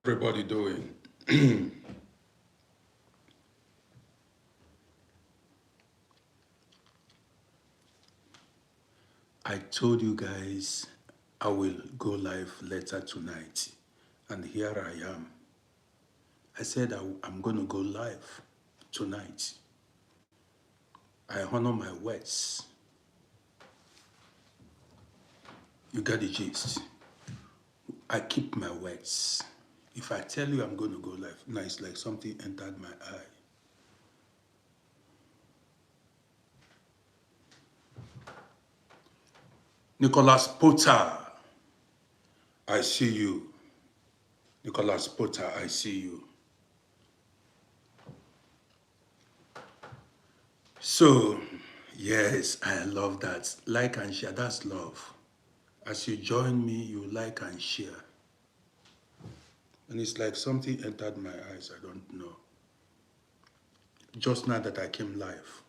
Everybody doing? I told you guys I will go live later tonight, and here I am. I said I'm going to go live tonight. I honor my words. You get the gist. I keep my words. If I tell you I'm going to go live, now it's like something entered my eye. Nicholas Potter, I see you. Nicholas Potter, I see you. So, yes, I love that. Like and share, that's love. As you join me, you like and share. And it's like something entered my eyes, I don't know. Just now that I came live,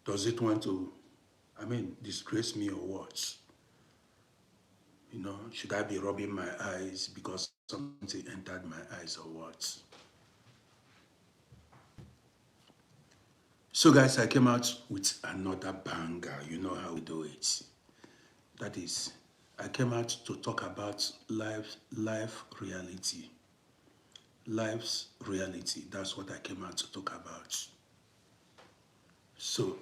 does it want to, disgrace me or what? You know, should I be rubbing my eyes because something entered my eyes or what? So guys, I came out with another banger. You know how we do it. That is, I came out to talk about life reality. Life's reality. That's what I came out to talk about. So,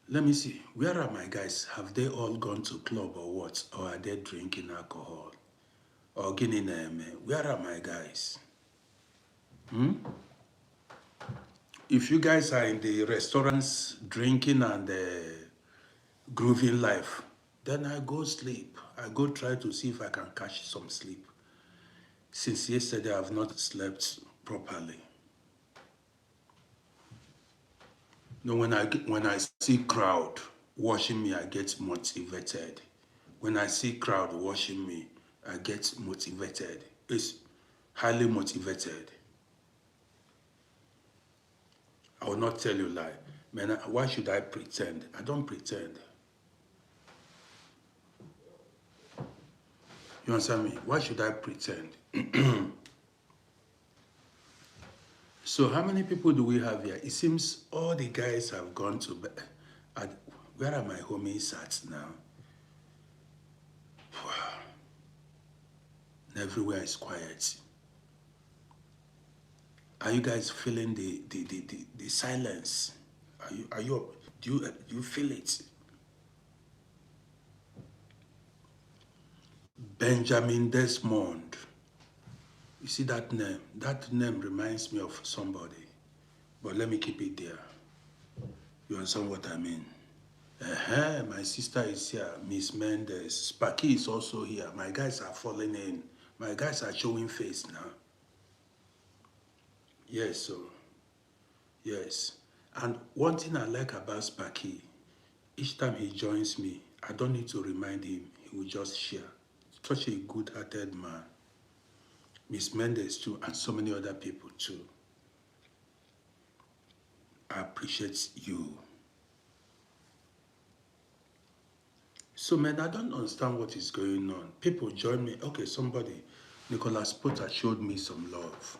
let me see. Where are my guys? Have they all gone to club or what? Or are they drinking alcohol? Or guinea name? Where are my guys? If you guys are in the restaurants drinking and grooving life, then I go sleep. I go try to see if I can catch some sleep. Since yesterday, I have not slept properly. No, when I see crowd watching me, I get motivated. When I see crowd watching me, I get motivated. It's highly motivated. I will not tell you lie. Man, why should I pretend? I don't pretend. You understand me? Why should I pretend? So how many people do we have here? It seems all the guys have gone to bed. Where are my homies at now? Everywhere is quiet. Are you guys feeling the silence? Do you feel it? Benjamin Desmond. You see that name? That name reminds me of somebody. But let me keep it there. You understand what I mean? My sister is here, Miss Mendes. Sparky is also here. My guys are falling in. My guys are showing face now. Yes, so, yes. And one thing I like about Sparky, each time he joins me, I don't need to remind him. He will just share. Such a good-hearted man. Miss Mendes too, and so many other people too. I appreciate you. So, man, I don't understand what is going on. People join me. Okay, somebody, Nicholas Potter showed me some love.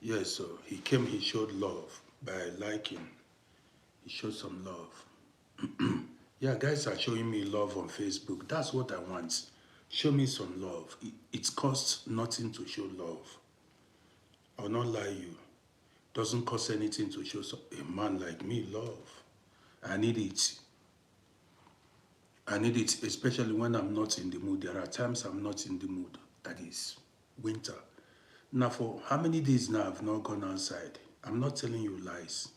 Yes, so he came, he showed love by liking. He showed some love. Yeah, guys are showing me love on Facebook. That's what I want. Show me some love. It costs nothing to show love. I'll not lie you. Doesn't cost anything to show a man like me love. I need it. I need it, especially when I'm not in the mood. There are times I'm not in the mood. That is winter. Now, for how many days now I've not gone outside? I'm not telling you lies.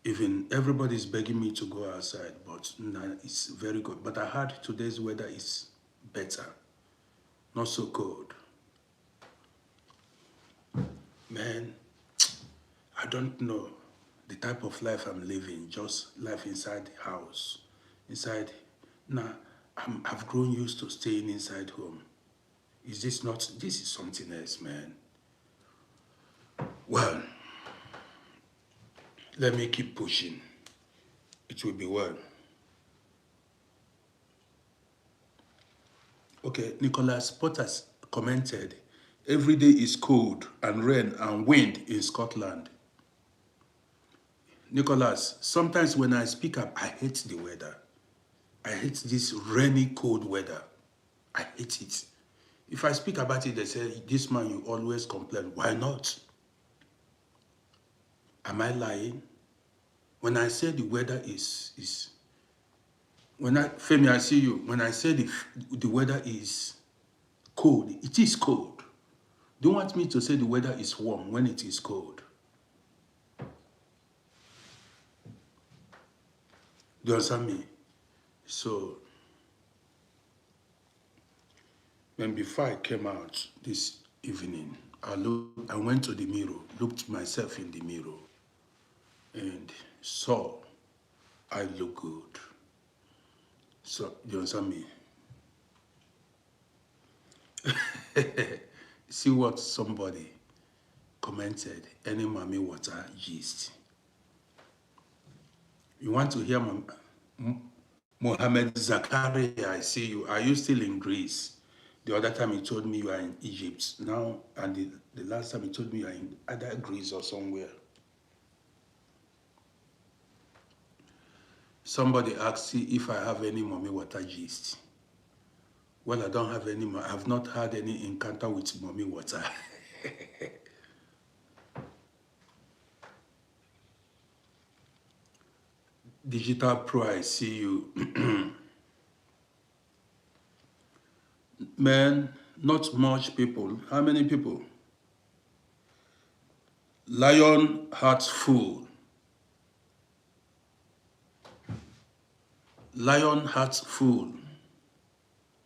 Even everybody's begging me to go outside, but nah, it's very good. But I heard today's weather is better, not so cold. Man, I don't know the type of life I'm living, just life inside the house. Inside, now, I've grown used to staying inside home. Is this not, this is something else, man. Well, let me keep pushing. It will be well. Okay, Nicholas Potter's commented, every day is cold and rain and wind in Scotland. Nicholas, sometimes when I speak up, I hate the weather. I hate this rainy, cold weather. I hate it. If I speak about it, they say, this man, you always complain. Why not? Am I lying? When I say the weather is when I, Femi, I see you. When I say the weather is cold, it is cold. Don't want me to say the weather is warm when it is cold. Do you understand me? So, when before I came out this evening, I went to the mirror, looked myself in the mirror, and saw I look good. So, do you understand me? See what somebody commented, any mommy water gist. You want to hear Mohammed Zakaria, I see you. Are you still in Greece? The other time he told me you are in Egypt. Now, and the last time he told me you are in either Greece or somewhere. Somebody asked if I have any mommy water gist. Well, I don't have any. I have not had any encounter with mommy water. Digital Pro, I see you. Man, not much people. How many people? Lion Heart Full. Lion Heart Full.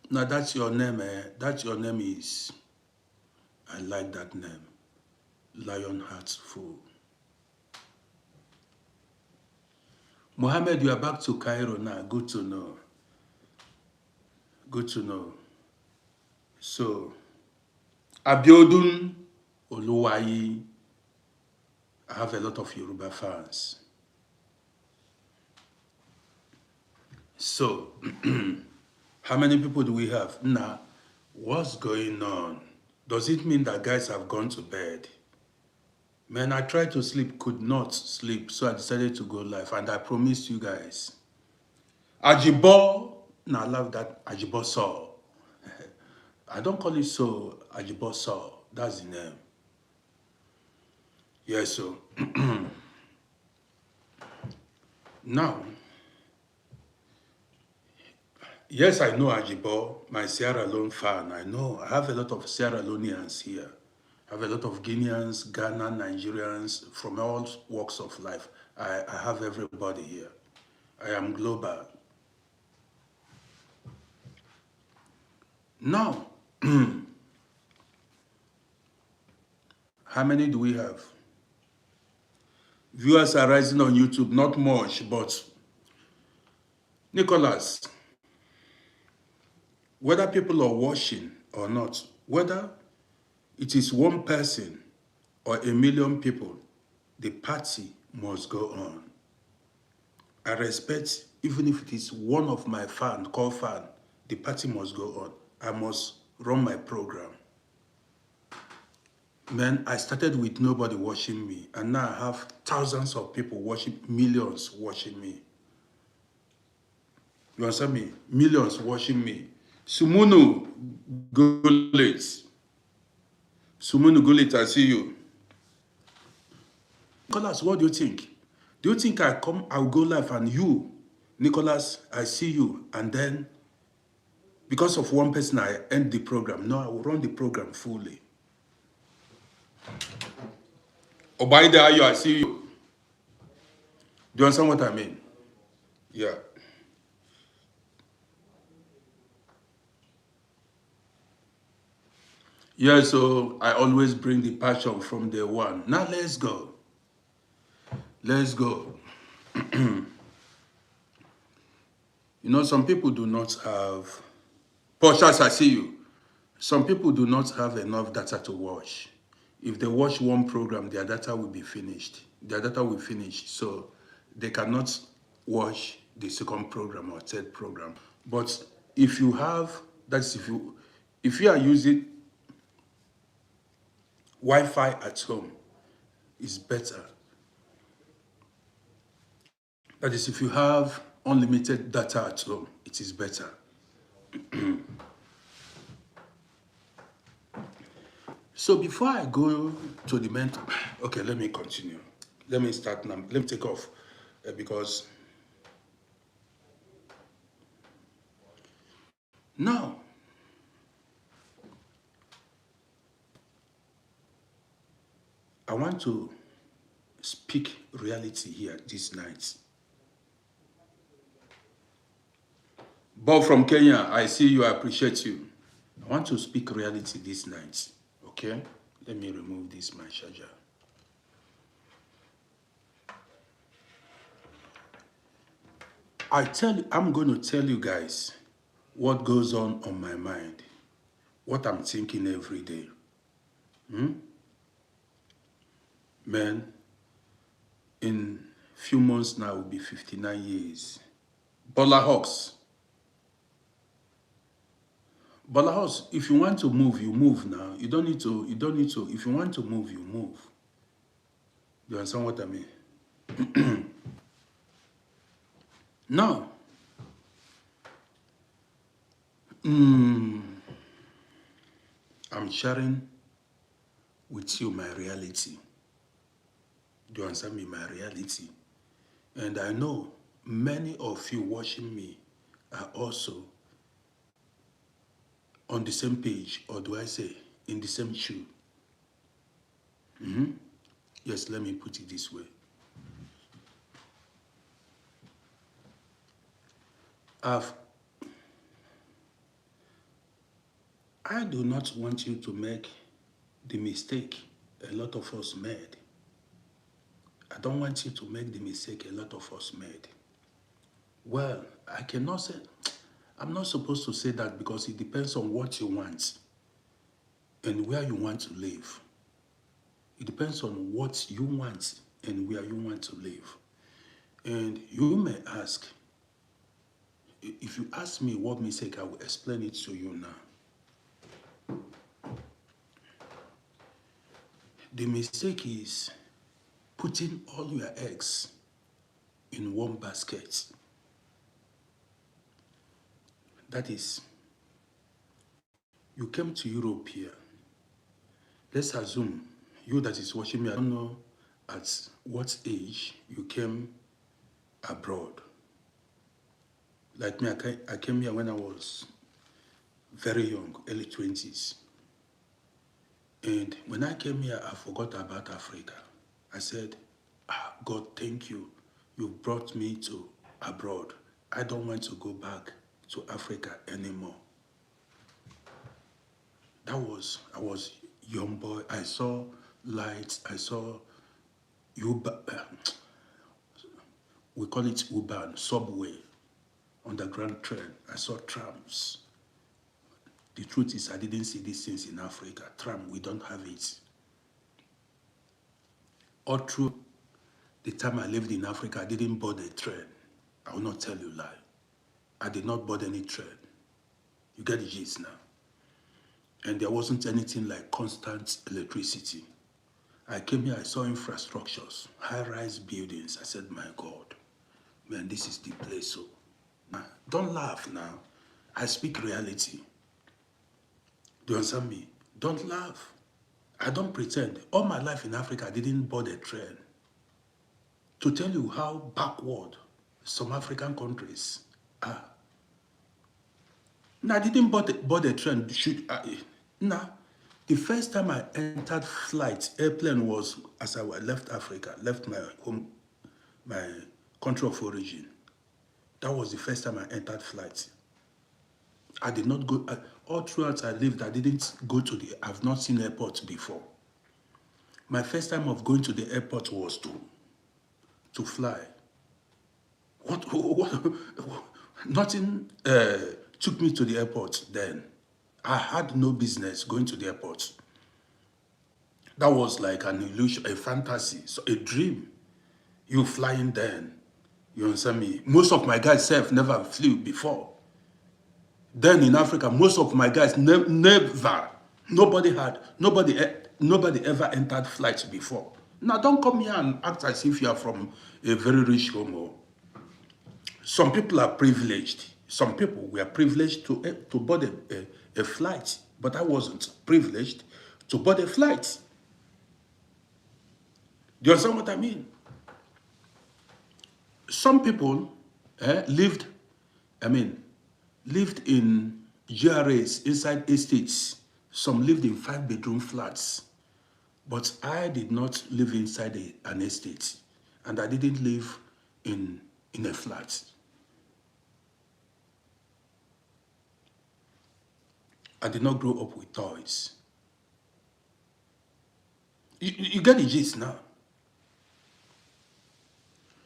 Now that's your name, eh? That's your name is. I like that name. Lion Heart Full. Mohammed, you are back to Cairo now. Good to know. Good to know. So, Abiodun Oluwayi. I have a lot of Yoruba fans. So, how many people do we have? Nah, what's going on? Does it mean that guys have gone to bed? Man, I tried to sleep, could not sleep, so I decided to go live, and I promised you guys. Ajibo, I love that Ajibo saw. I don't call it so, Ajibo saw. That's the name. Yeah, so now, yes, I know Ajibo, my Sierra Leone fan. I know I have a lot of Sierra Leoneans here. I have a lot of Guineans, Ghana, Nigerians from all walks of life. I have everybody here. I am global. Now, how many do we have? Viewers are rising on YouTube, not much, but Nicholas, whether people are watching or not, whether it is one person or a million people, the party must go on. I respect, even if it is one of my core fan, the party must go on. I must run my program. Man, I started with nobody watching me, and now I have thousands of people watching, millions watching me. You understand me? Millions watching me. Sumunu Gulit. Sumunu Gulit, I see you. Nicholas, what do you think? Do you think I'll go live and you, Nicholas, I see you, and then because of one person I end the program? No, I will run the program fully. Obaide Ayo, I see you. Do you understand what I mean? Yeah. Yeah, so I always bring the passion from day one. Now let's go. Let's go. You know, some people do not have... Porshas, I see you. Some people do not have enough data to watch. If they watch one program, their data will be finished. Their data will finish, so they cannot watch the second program or third program. But if you have That's if you are using Wi-Fi at home, it's better. That is, if you have unlimited data at home, it is better. So before I go to the mental, okay, let me continue. Let me start now. Let me take off because now I want to speak reality here this night. Bob from Kenya, I see you, I appreciate you. I want to speak reality this night, okay? Let me remove this, my charger. I'm going to tell you guys what goes on my mind, what I'm thinking every day. Man, in few months now, will be 59 years. Bola Hawks. Bola Hawks, if you want to move, you move now. You don't need to, if you want to move, you move. You understand what I mean? Now, I'm sharing with you my reality. Do you understand me? My reality. And I know many of you watching me are also on the same page, or do I say in the same shoe? Yes, let me put it this way. I do not want you to make the mistake a lot of us made. I don't want you to make the mistake a lot of us made. Well, I cannot say, I'm not supposed to say that because it depends on what you want and where you want to live. It depends on what you want and where you want to live. And you may ask, if you ask me what mistake, I will explain it to you now. The mistake is putting all your eggs in one basket. That is, you came to Europe here. Let's assume you that is watching me, I don't know at what age you came abroad. Like me, I came here when I was very young, early 20s. And when I came here, I forgot about Africa. I said, God, thank you. You brought me to abroad. I don't want to go back to Africa anymore. I was young boy. I saw lights. I saw Uber, we call it Uber, subway, underground train. I saw trams. The truth is I didn't see these things in Africa. Tram, we don't have it. All through the time I lived in Africa, I didn't board a train. I will not tell you lie. I did not board any train. You get the gist now. And there wasn't anything like constant electricity. I came here, I saw infrastructures, high-rise buildings. I said, my God, man, this is the place. So, don't laugh now. I speak reality. Do you understand me? Don't laugh. I don't pretend. All my life in Africa, I didn't board a train. To tell you how backward some African countries are. No, I didn't board a train. The first time I entered airplane was as I left Africa, left my home, my country of origin. That was the first time I entered flight. I did not go, all throughout I lived, I didn't go I've not seen airport before. My first time of going to the airport was to fly. Nothing took me to the airport then. I had no business going to the airport. That was like an illusion, a fantasy, so a dream. You flying then. You understand me? Most of my guys never flew before. Then in Africa, most of my guys never, nobody ever entered flights before. Now don't come here and act as if you are from a very rich home. Some people are privileged. Some people were privileged to board a flight, but I wasn't privileged to board a flight. Do you understand what I mean? Some people lived in GRAs inside estates. Some lived in 5-bedroom flats. But I did not live inside an estate. And I didn't live in a flat. I did not grow up with toys. You get the gist now.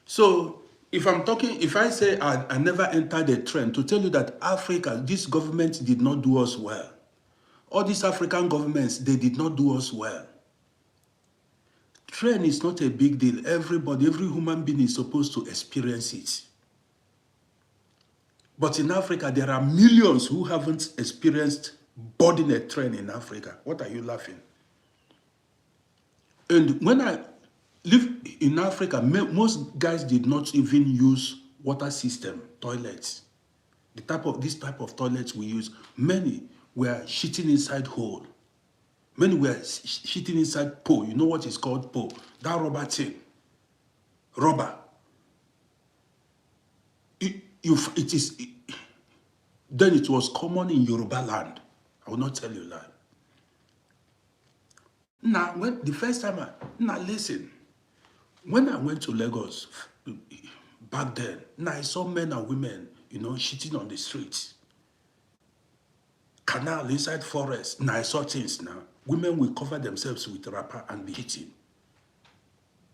So if I say I never entered a trend, to tell you that Africa, this government did not do us well. All these African governments, they did not do us well. Trend is not a big deal. Everybody, every human being is supposed to experience it. But in Africa, there are millions who haven't experienced boarding a train in Africa. What are you laughing? And when I lived in Africa, most guys did not even use water system toilets. This type of toilets we use, many were shitting inside hole. Many were shitting inside pole. You know what is called pole? That rubber thing. Rubber. Then it was common in Yoruba land. I will not tell you lie. Now, the first time listen. When I went to Lagos back then, I saw men and women, shitting on the streets. Canal inside forest. I saw things now. Women will cover themselves with wrapper and be hitting.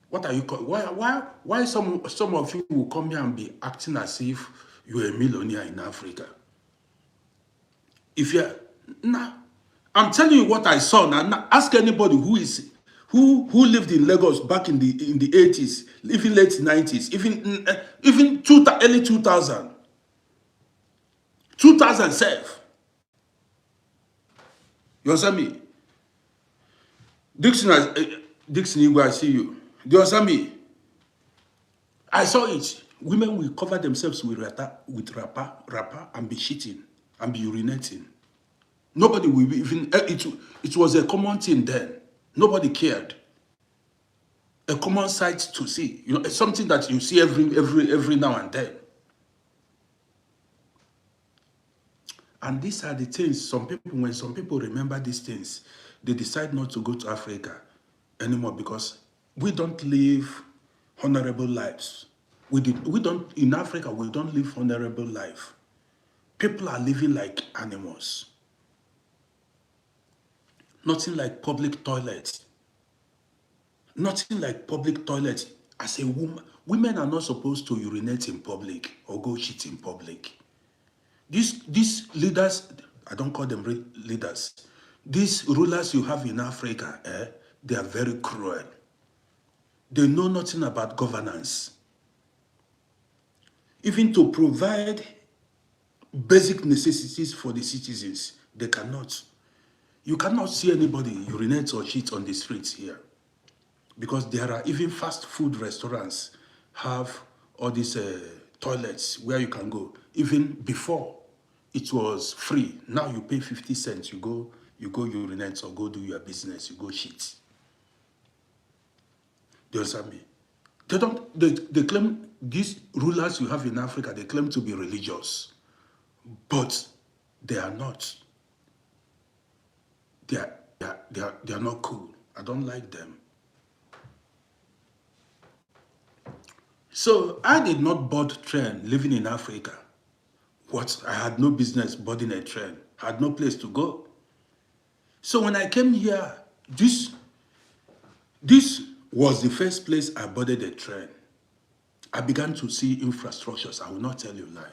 What are you? Why some of you will come here and be acting as if you're a millionaire in Africa? If you're I'm telling you what I saw now. Ask anybody who lived in Lagos back in the 80s, even late 90s, even early 2000, 2007. You understand me? Dixon, Igwe, I see you. Do you understand me? I saw it. Women will cover themselves with wrapper, and be shitting and be urinating. Nobody will even. It was a common thing then. Nobody cared. A common sight to see. It's something that you see every now and then. And these are the things when some people remember these things, they decide not to go to Africa anymore because we don't live honorable lives. In Africa, we don't live honorable life. People are living like animals. Nothing like public toilets. Nothing like public toilets. As a woman, women are not supposed to urinate in public or go shit in public. These leaders, I don't call them leaders. These rulers you have in Africa, they are very cruel. They know nothing about governance. Even to provide basic necessities for the citizens, they cannot. You cannot see anybody urinate or shit on the streets here. Because there are even fast food restaurants have all these toilets where you can go. Even before, it was free. Now you pay 50 cents. You go urinate or go do your business. You go shit. Do you understand me? They claim, these rulers you have in Africa, they claim to be religious. But they are not. They are not cool. I don't like them. So I did not board train living in Africa. I had no business boarding a train. I had no place to go. So when I came here, this was the first place I boarded a train. I began to see infrastructures. I will not tell you lie.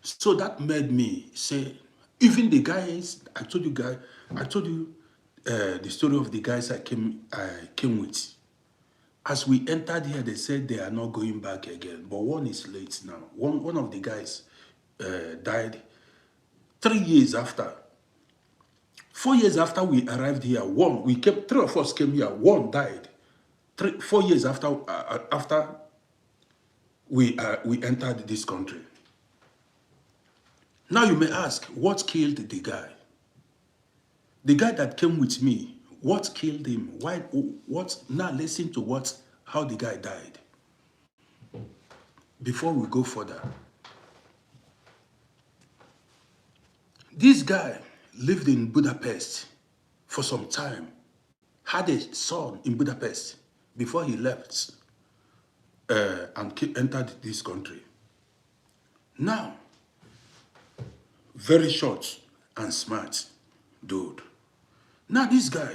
So that made me say, even the guys, I told you the story of the guys I came with. As we entered here, they said they are not going back again. But one is late now. One of the guys died 3 years after, 4 years after we arrived here, three of us came here, one died. 4 years after we entered this country. Now you may ask, what killed the guy? The guy that came with me, what killed him? Why? What? Now listen to how the guy died. Before we go further, this guy lived in Budapest for some time, had a son in Budapest before he left and entered this country. Now, very short and smart dude. Now this guy,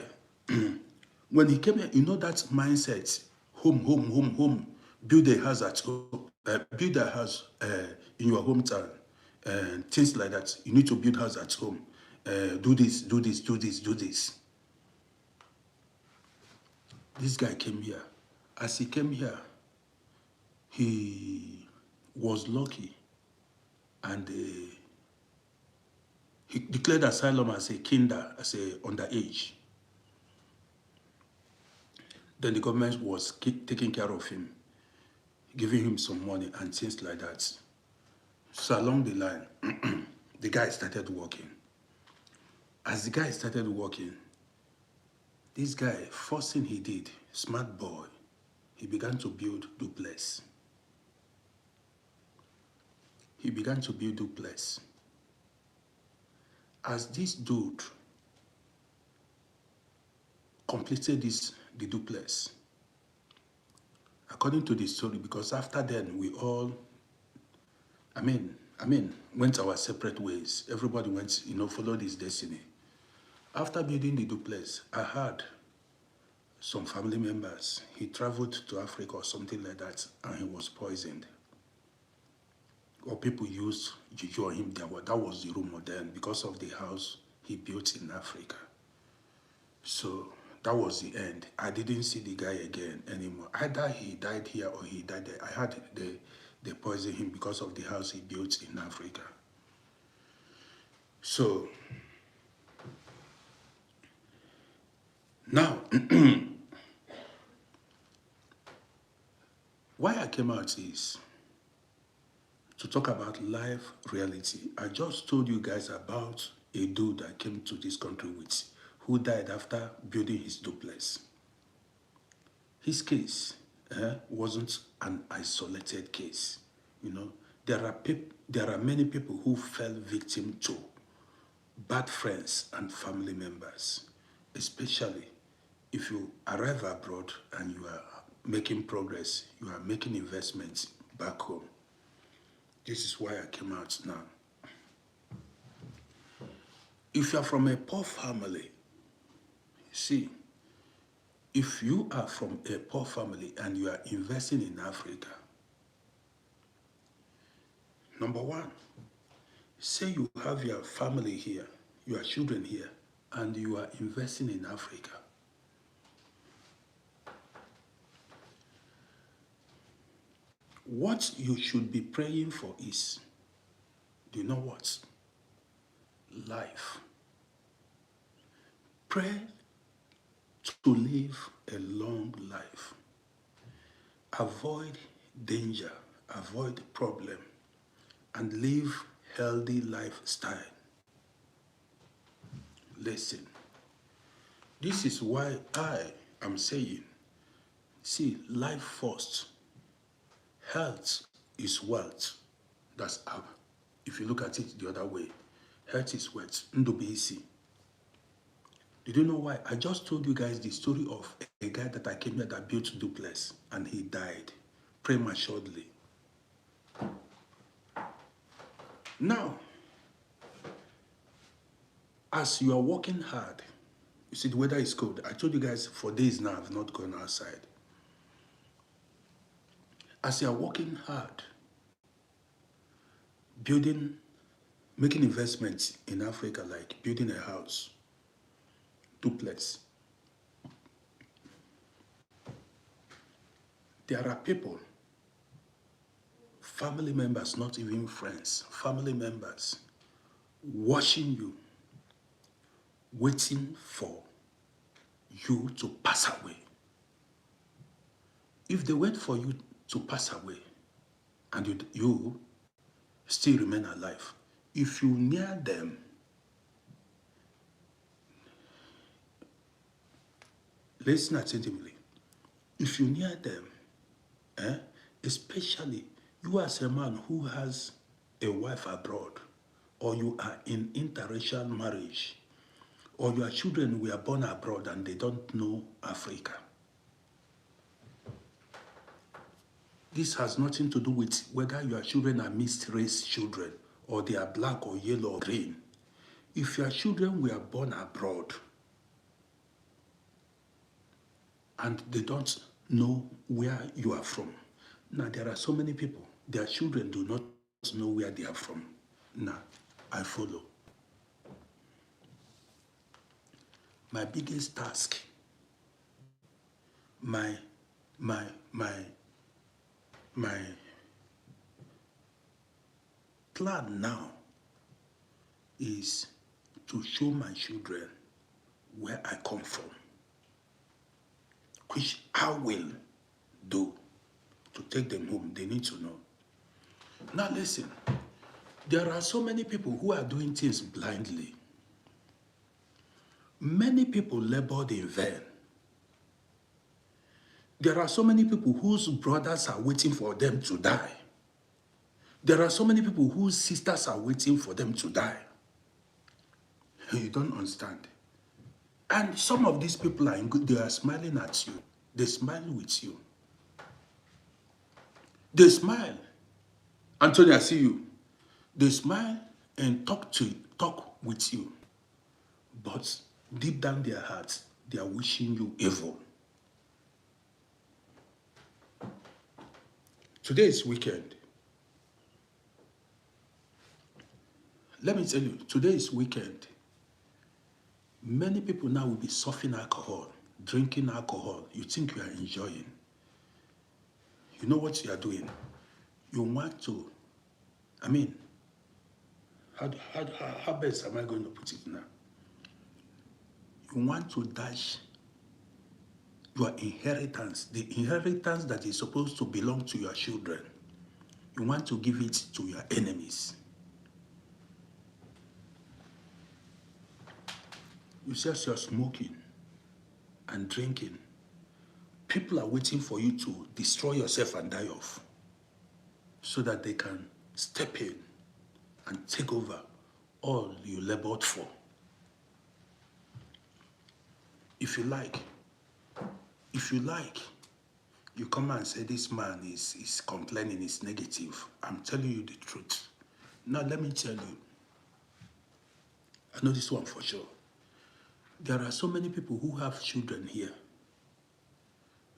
when he came here, you know that mindset, home, build a house at home, build a house in your hometown, things like that. You need to build a house at home, do this. This guy came here. As he came here, he was lucky and he declared asylum as a underage. Then the government was taking care of him, giving him some money and things like that. So along the line, the guy started working. As the guy started working, this guy, first thing he did, smart boy, he began to build duplex. As this dude completed the duplex, according to the story, because after then we all, went our separate ways. Everybody went, followed his destiny. After building the duplex, I had some family members. He traveled to Africa or something like that, and he was poisoned. Or people used juju on him. That was the rumor then, because of the house he built in Africa. So that was the end. I didn't see the guy again anymore. Either he died here or he died there. I had they poisoned him because of the house he built in Africa. So now, why I came out is to talk about life reality. I just told you guys about a dude that came to this country who died after building his duplex. His case wasn't an isolated case. There are many people who fell victim to bad friends and family members, especially if you arrive abroad and you are making progress, you are making investments back home. This is why I came out now. If you are from a poor family, see, if you are from a poor family and you are investing in Africa, number one, say you have your family here, your children here, and you are investing in Africa. What you should be praying for is, do you know what? Life. Pray to live a long life. Avoid danger, avoid problem, and live healthy lifestyle. Listen, this is why I am saying, see, life first. Health is wealth. That's up. If you look at it the other way, health is wealth. Ndobisi. Did you know why? I just told you guys the story of a guy that I came here that built duplex and he died prematurely. Now, as you are working hard, you see the weather is cold. I told you guys for days now I've not gone outside. As you are working hard, making investments in Africa, like building a house, duplex, there are people, family members, not even friends, family members watching you, waiting for you to pass away. If they wait for you to pass away and you still remain alive, if you near them, listen attentively. If you near them, eh, especially you as a man who has a wife abroad, or you are in interracial marriage, or your children were born abroad and they don't know Africa. This has nothing to do with whether your children are mixed race children or they are black or yellow or green. If your children were born abroad and they don't know where you are from, now there are so many people, their children do not know where they are from. Now, I follow. My biggest task, my my my my plan now is to show my children where I come from, which I will do to take them home. They need to know. Now listen, there are so many people who are doing things blindly. Many people labored in vain. There are so many people whose brothers are waiting for them to die. There are so many people whose sisters are waiting for them to die. You don't understand. And some of these people are in good, they are smiling at you. They smile with you. They smile. Anthony, I see you. They smile and talk with you. But deep down their hearts, they are wishing you evil. Today is weekend. Let me tell you, today is weekend. Many people now will be surfing alcohol, drinking alcohol. You think you are enjoying. You know what you are doing. You want to, how best am I going to put it now? You want to dash your inheritance, the inheritance that is supposed to belong to your children. You want to give it to your enemies. You say you're smoking and drinking. People are waiting for you to destroy yourself and die off so that they can step in and take over all you labored for. If you like, you come and say this man is complaining, is negative. I'm telling you the truth. Now let me tell you, I know this one for sure. There are so many people who have children here.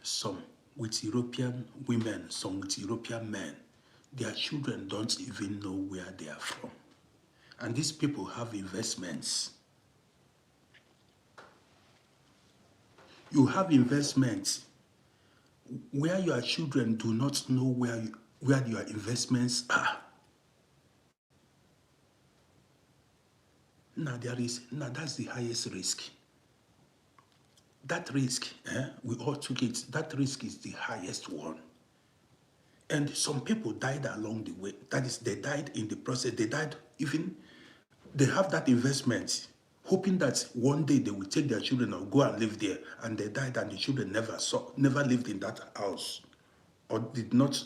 Some with European women, some with European men. Their children don't even know where they are from. And these people have investments. You have investments where your children do not know where your investments are. Now that's the highest risk. That risk, we all took it. That risk is the highest one. And some people died along the way. That is, they died in the process. They died even, they have that investment, hoping that one day they will take their children or go and live there. And they died and the children never lived in that house or did not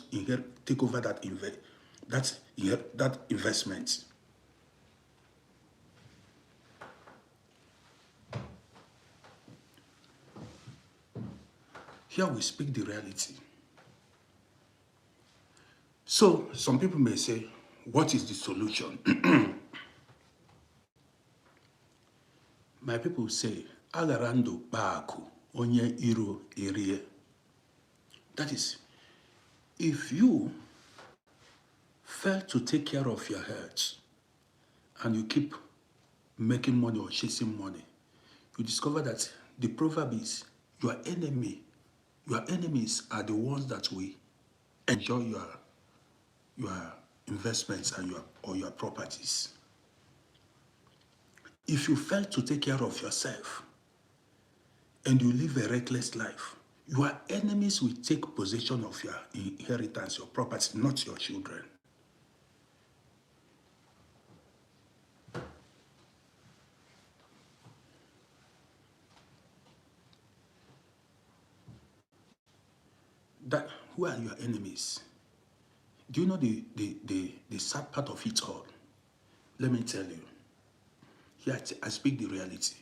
take over that investment. Here we speak the reality. So some people may say, what is the solution? My people say, agarando baku onye iro erie. That is, if you fail to take care of your health and you keep making money or chasing money, you discover that the proverb is your enemies are the ones that will enjoy your investments and your properties. If you fail to take care of yourself and you live a reckless life, your enemies will take possession of your inheritance, your property, not your children. That, who are your enemies? Do you know the sad part of it all? Let me tell you. Here I speak the reality.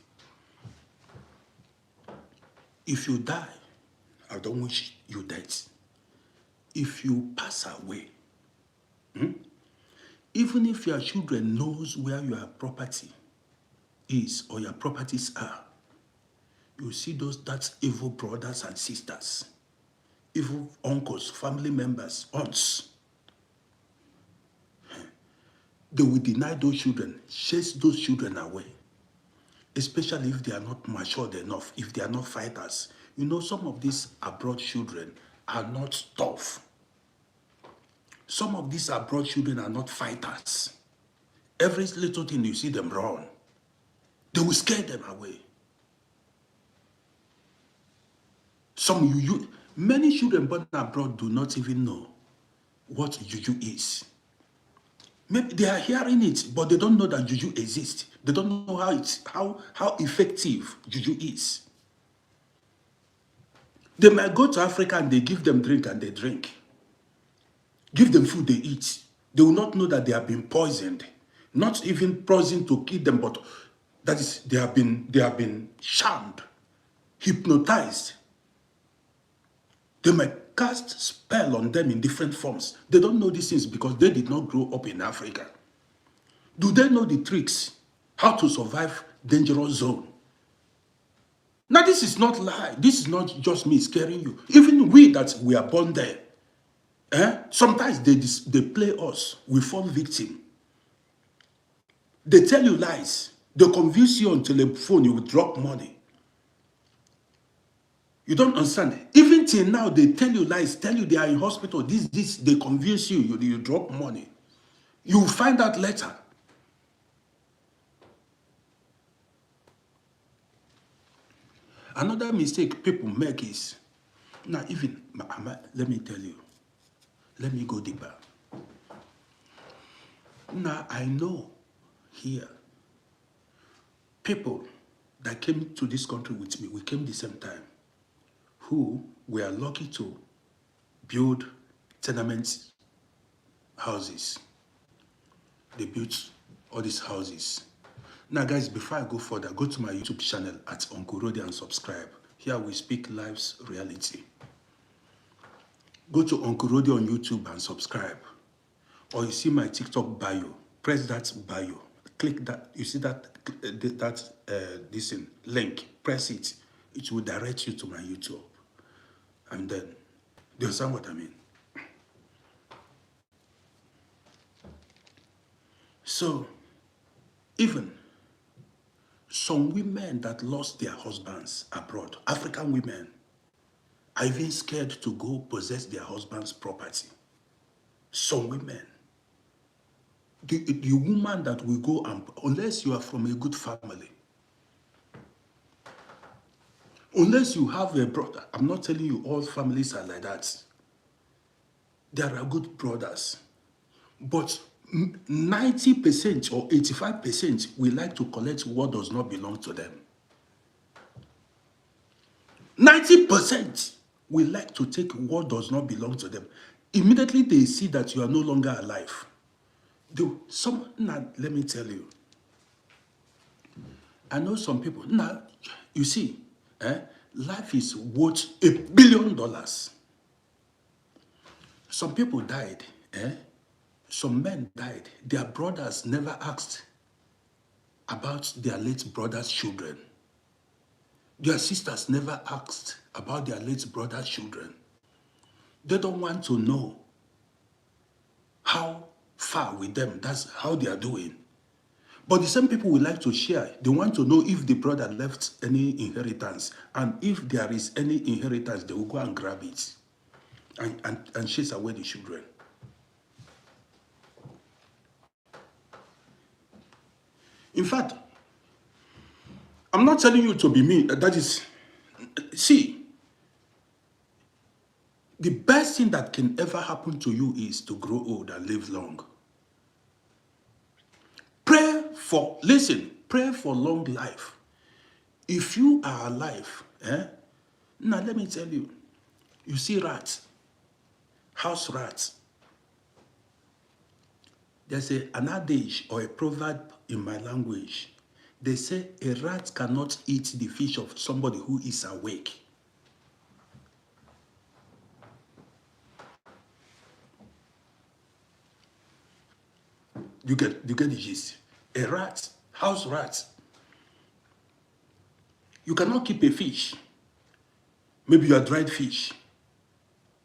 If you die, I don't wish you death. If you pass away, even if your children knows where your property is or your properties are, you see that evil brothers and sisters, evil uncles, family members, aunts, they will deny those children, chase those children away, especially if they are not matured enough, if they are not fighters. You know, some of these abroad children are not tough. Some of these abroad children are not fighters. Every little thing you see them run, they will scare them away. Many children born abroad do not even know what juju is. Maybe they are hearing it, but they don't know that juju exists. They don't know how effective juju is. They might go to Africa and they give them drink and they drink. Give them food they eat. They will not know that they have been poisoned. Not even poisoned to kill them, but that is they have been charmed, hypnotized. They might cast spell on them in different forms. They don't know these things because they did not grow up in Africa. Do they know the tricks? How to survive dangerous zone? Now this is not lie. This is not just me scaring you. Even we that we are born there, sometimes they play us. We fall victim. They tell you lies. They convince you until the phone you will drop money. You don't understand. Even till now, they tell you lies, tell you they are in hospital, this, they convince you, you drop money. You will find out later. Another mistake people make is, now even, let me tell you, let me go deeper. Now I know here, people that came to this country with me, we came the same time, who were lucky to build tenement houses. They built all these houses. Now, guys, before I go further, go to my YouTube channel at Uncle Rody and subscribe. Here we speak life's reality. Go to Uncle Rody on YouTube and subscribe. Or you see my TikTok bio. Press that bio. Click that. You see that this link. Press it. It will direct you to my YouTube. And then, do you understand what I mean? So, even some women that lost their husbands abroad, African women, are even scared to go possess their husband's property. Some women. The woman that will go and, unless you are from a good family, unless you have a brother, I'm not telling you all families are like that. There are good brothers. But 90% or 85% will like to collect what does not belong to them. 90% will like to take what does not belong to them. Immediately they see that you are no longer alive. Now, let me tell you. I know some people. Now, you see, life is worth $1 billion. Some people died. Some men died. Their brothers never asked about their late brother's children. Their sisters never asked about their late brother's children. They don't want to know how far with them, that's how they are doing. But the same people will like to share. They want to know if the brother left any inheritance. And if there is any inheritance, they will go and grab it and chase away the children. In fact, I'm not telling you to be mean. That is, see, the best thing that can ever happen to you is to grow old and live long. Pray for long life. If you are alive, now let me tell you, you see rats, house rats. There's an adage or a proverb in my language. They say a rat cannot eat the fish of somebody who is awake. You get the gist. A rat, house rat, you cannot keep a fish. Maybe you are dried fish,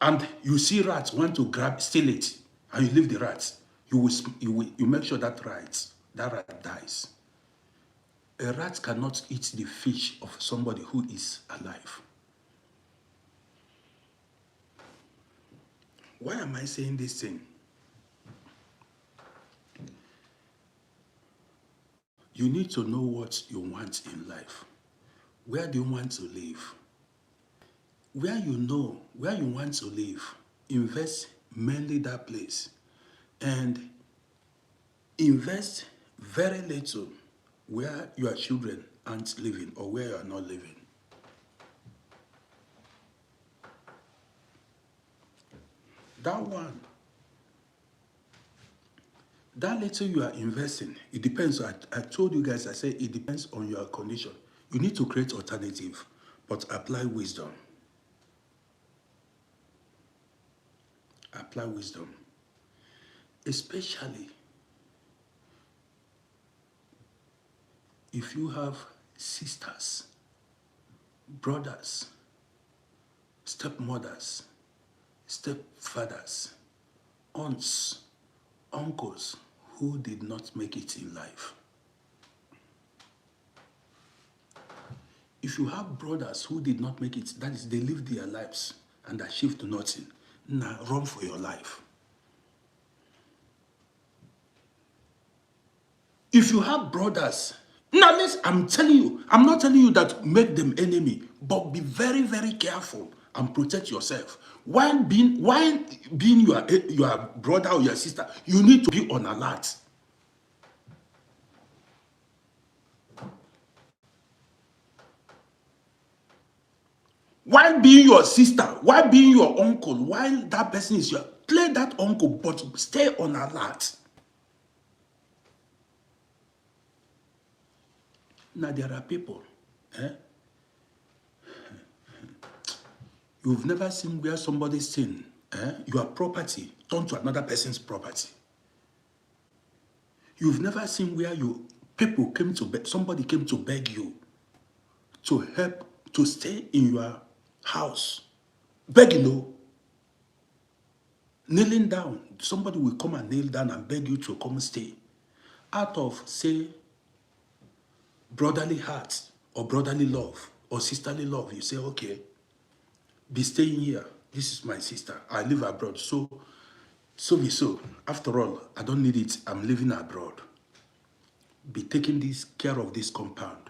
and you see rats want to steal it, and you leave the rats. You make sure that rat dies. A rat cannot eat the fish of somebody who is alive. Why am I saying this thing? You need to know what you want in life. Where do you want to live? Where you know where you want to live, invest mainly that place, and invest very little where your children aren't living or where you are not living. That one, that little you are investing, it depends. I told you guys, I said it depends on your condition. You need to create alternative, but apply wisdom. Apply wisdom. Especially if you have sisters, brothers, stepmothers, stepfathers, aunts, uncles who did not make it in life. If you have brothers who did not make it, that is, they lived their lives and achieved nothing, now run for your life. If you have brothers, now listen, I'm telling you, I'm not telling you that make them enemy, but be very, very careful and protect yourself. While being your brother or your sister, you need to be on alert. While being your sister, while being your uncle, while that person is your, play that uncle, but stay on alert. Now there are people, you've never seen where somebody's sin, your property turned to another person's property. You've never seen where people came to beg, somebody came to beg you to help to stay in your house. Begging, no. Kneeling down. Somebody will come and kneel down and beg you to come stay. Out of, say, brotherly heart or brotherly love or sisterly love, you say, okay, be staying here. This is my sister. I live abroad. So. After all, I don't need it. I'm living abroad. Be taking care of this compound.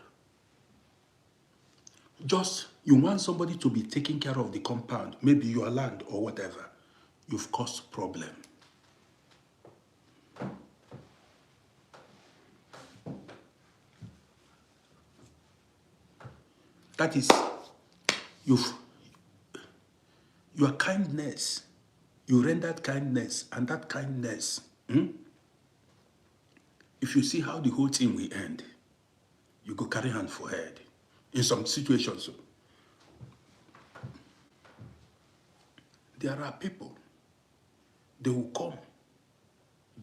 Just, you want somebody to be taking care of the compound, maybe your land or whatever. You've caused problem. That is, your kindness, you rendered kindness, and that kindness, if you see how the whole thing will end, you go carry hand for head. In some situations, there are people, they will come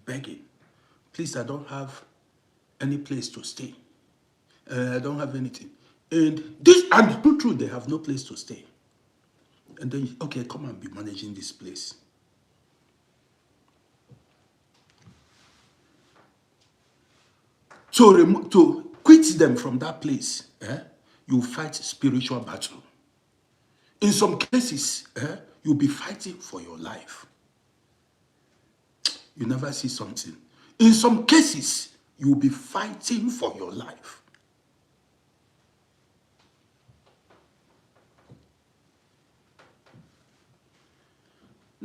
begging, please, I don't have any place to stay. I don't have anything. And true, they have no place to stay. And then, okay, come and be managing this place. To quit them from that place, you fight spiritual battle. In some cases, you'll be fighting for your life. You never see something. In some cases, you'll be fighting for your life.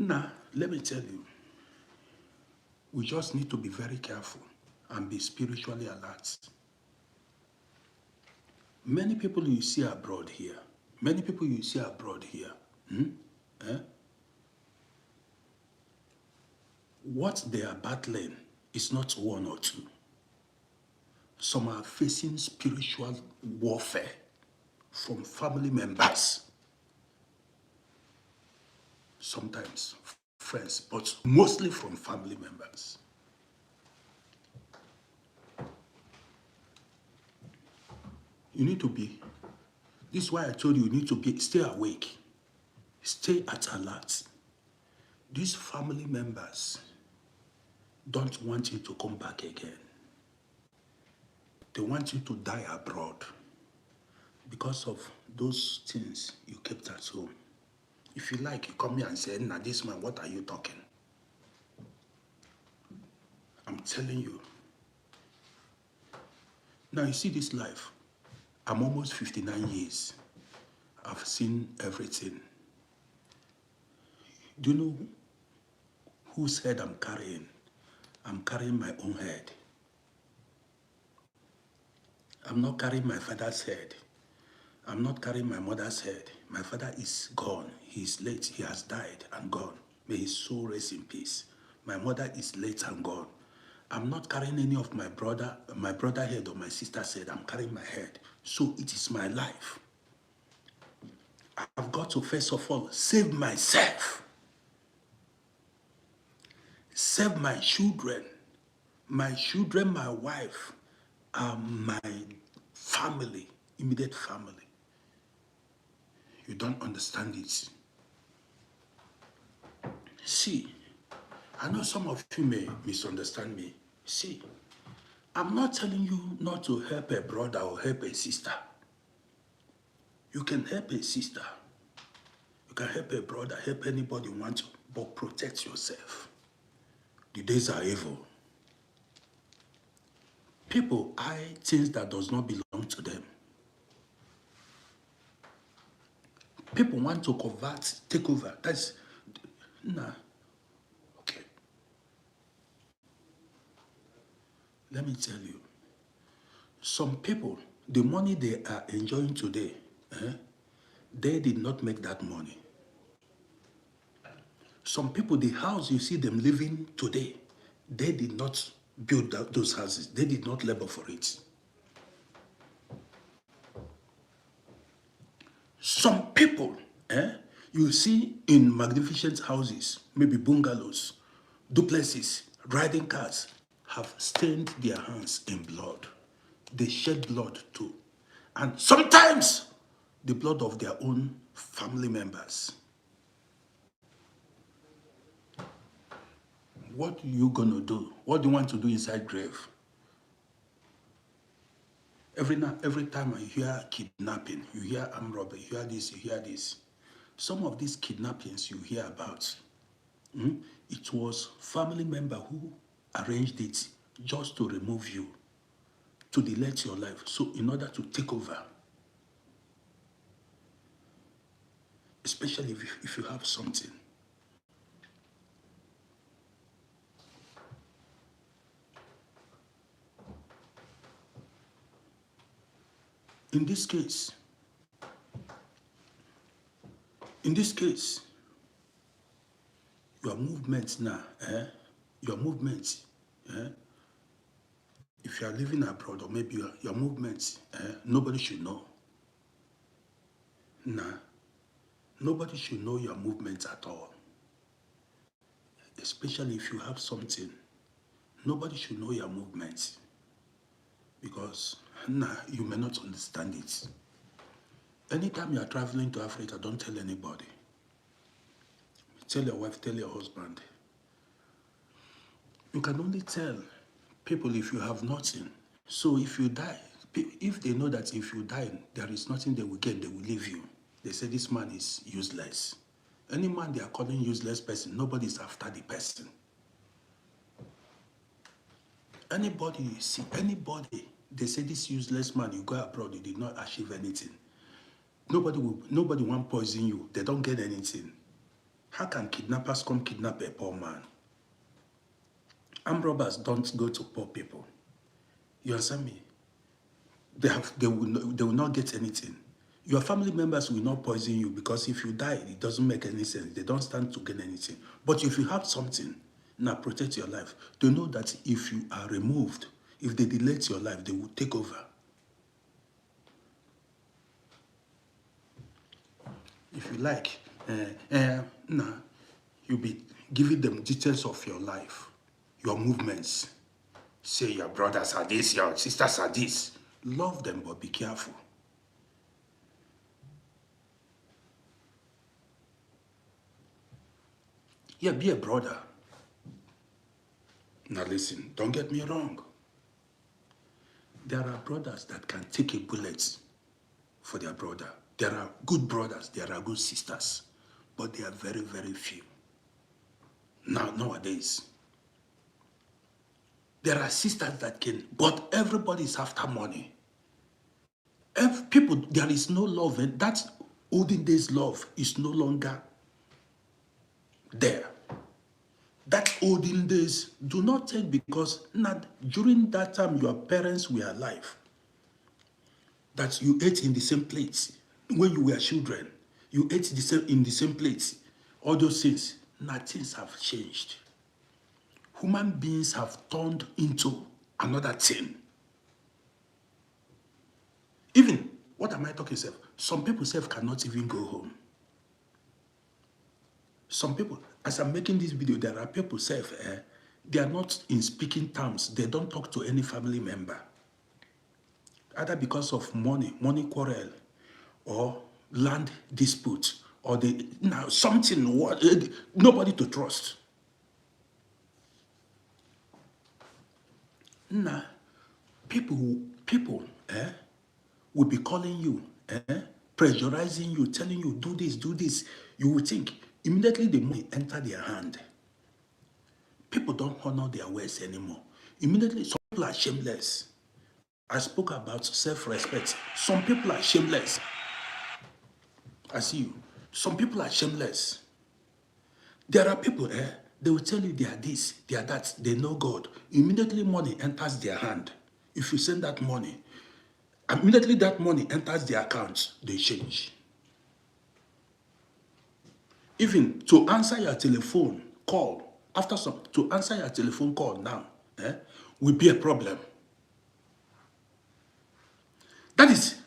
Now, let me tell you, we just need to be very careful and be spiritually alert. Many people you see abroad here, eh, what they are battling is not one or two. Some are facing spiritual warfare from family members, sometimes friends, but mostly from family members. You need to be, this is why I told you, you need to be, stay awake, stay at alert. These family members don't want you to come back again. They want you to die abroad because of those things you kept at home. If you like, you come here and say, "Nah, this man, what are you talking?" I'm telling you. Now, you see this life. I'm almost 59 years. I've seen everything. Do you know whose head I'm carrying? I'm carrying my own head. I'm not carrying my father's head. I'm not carrying my mother's head. My father is gone. He is late. He has died and gone. May his soul rest in peace. My mother is late and gone. I'm not carrying any of my brother head or my sister's head. I'm carrying my head. So it is my life. I've got to first of all save myself. Save my children, my wife, my family, immediate family. You don't understand it. See, I know some of you may misunderstand me. See, I'm not telling you not to help a brother or help a sister. You can help a sister. You can help a brother, help anybody you want to, but protect yourself. The days are evil. People hide things that does not belong to them. People want to convert, take over. That's, nah. Okay. Let me tell you. Some people, the money they are enjoying today, they did not make that money. Some people, the house you see them living today, they did not build those houses. They did not labor for it. Some people, you see in magnificent houses, maybe bungalows, duplexes, riding cars, have stained their hands in blood. They shed blood too. And sometimes the blood of their own family members. What are you gonna do? What do you want to do inside grave? Every time I hear kidnapping, you hear armed robbery, you hear this, you hear this. Some of these kidnappings you hear about, it was family member who arranged it just to remove you, to delete your life. So in order to take over, especially if you have something. In this case, your movements now, your movements, if you are living abroad or maybe your movements, nobody should know. Nah, nobody should know your movements at all. Especially if you have something, nobody should know your movements because you may not understand it. Anytime you are traveling to Africa, don't tell anybody. Tell your wife, tell your husband. You can only tell people if you have nothing. So if you die, if they know that if you die, there is nothing they will get, they will leave you. They say this man is useless. Any man they are calling useless person, nobody is after the person. Anybody you see, anybody, they say this useless man, you go abroad, you did not achieve anything. Nobody want poison you. They don't get anything. How can kidnappers come kidnap a poor man? Armed robbers don't go to poor people. You understand me? They will not get anything. Your family members will not poison you because if you die, it doesn't make any sense. They don't stand to gain anything. But if you have something, now protect your life. To know that if you are removed, if they delete your life, they will take over. If you like, nah, you'll be giving them details of your life, your movements. Say your brothers are this, your sisters are this. Love them, but be careful. Yeah, be a brother. Now listen, don't get me wrong. There are brothers that can take a bullet for their brother. There are good brothers, there are good sisters, but they are very, very few. Nowadays, there are sisters that can, but everybody is after money. People, there is no love, and that olden days love is no longer there. That olden days, do not take because not during that time your parents were alive. That you ate in the same plate when you were children. You ate in the same plate. All those things, now things have changed. Human beings have turned into another thing. Even, what am I talking self? Some people self cannot even go home. Some people, as I'm making this video, there are people self, they are not in speaking terms. They don't talk to any family member. Either because of money quarrel, or land dispute, or something, nobody to trust. Now, people will be calling you, pressurizing you, telling you, do this, do this. You will think, immediately the money enter their hand. People don't honor their words anymore. Immediately, some people are shameless. I spoke about self-respect. Some people are shameless. I see you. Some people are shameless. There are people, they will tell you they are this, they are that, they know God. Immediately money enters their hand. If you send that money, immediately that money enters their account, they change. Even to answer your telephone call, to answer your telephone call now, will be a problem. That is,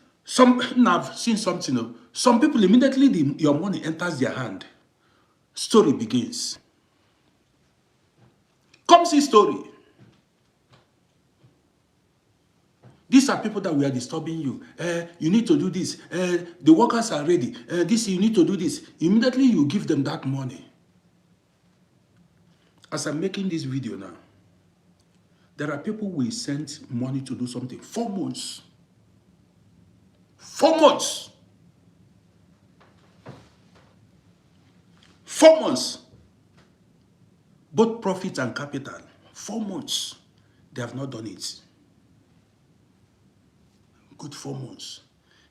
now I've seen something. Some people, immediately your money enters their hand, story begins. Come see story. These are people that were disturbing you. You need to do this. The workers are ready. This, you need to do this. Immediately you give them that money. As I'm making this video now, there are people we sent money to do something. 4 months. 4 months. 4 months. Both profit and capital. 4 months. They have not done it. Good 4 months.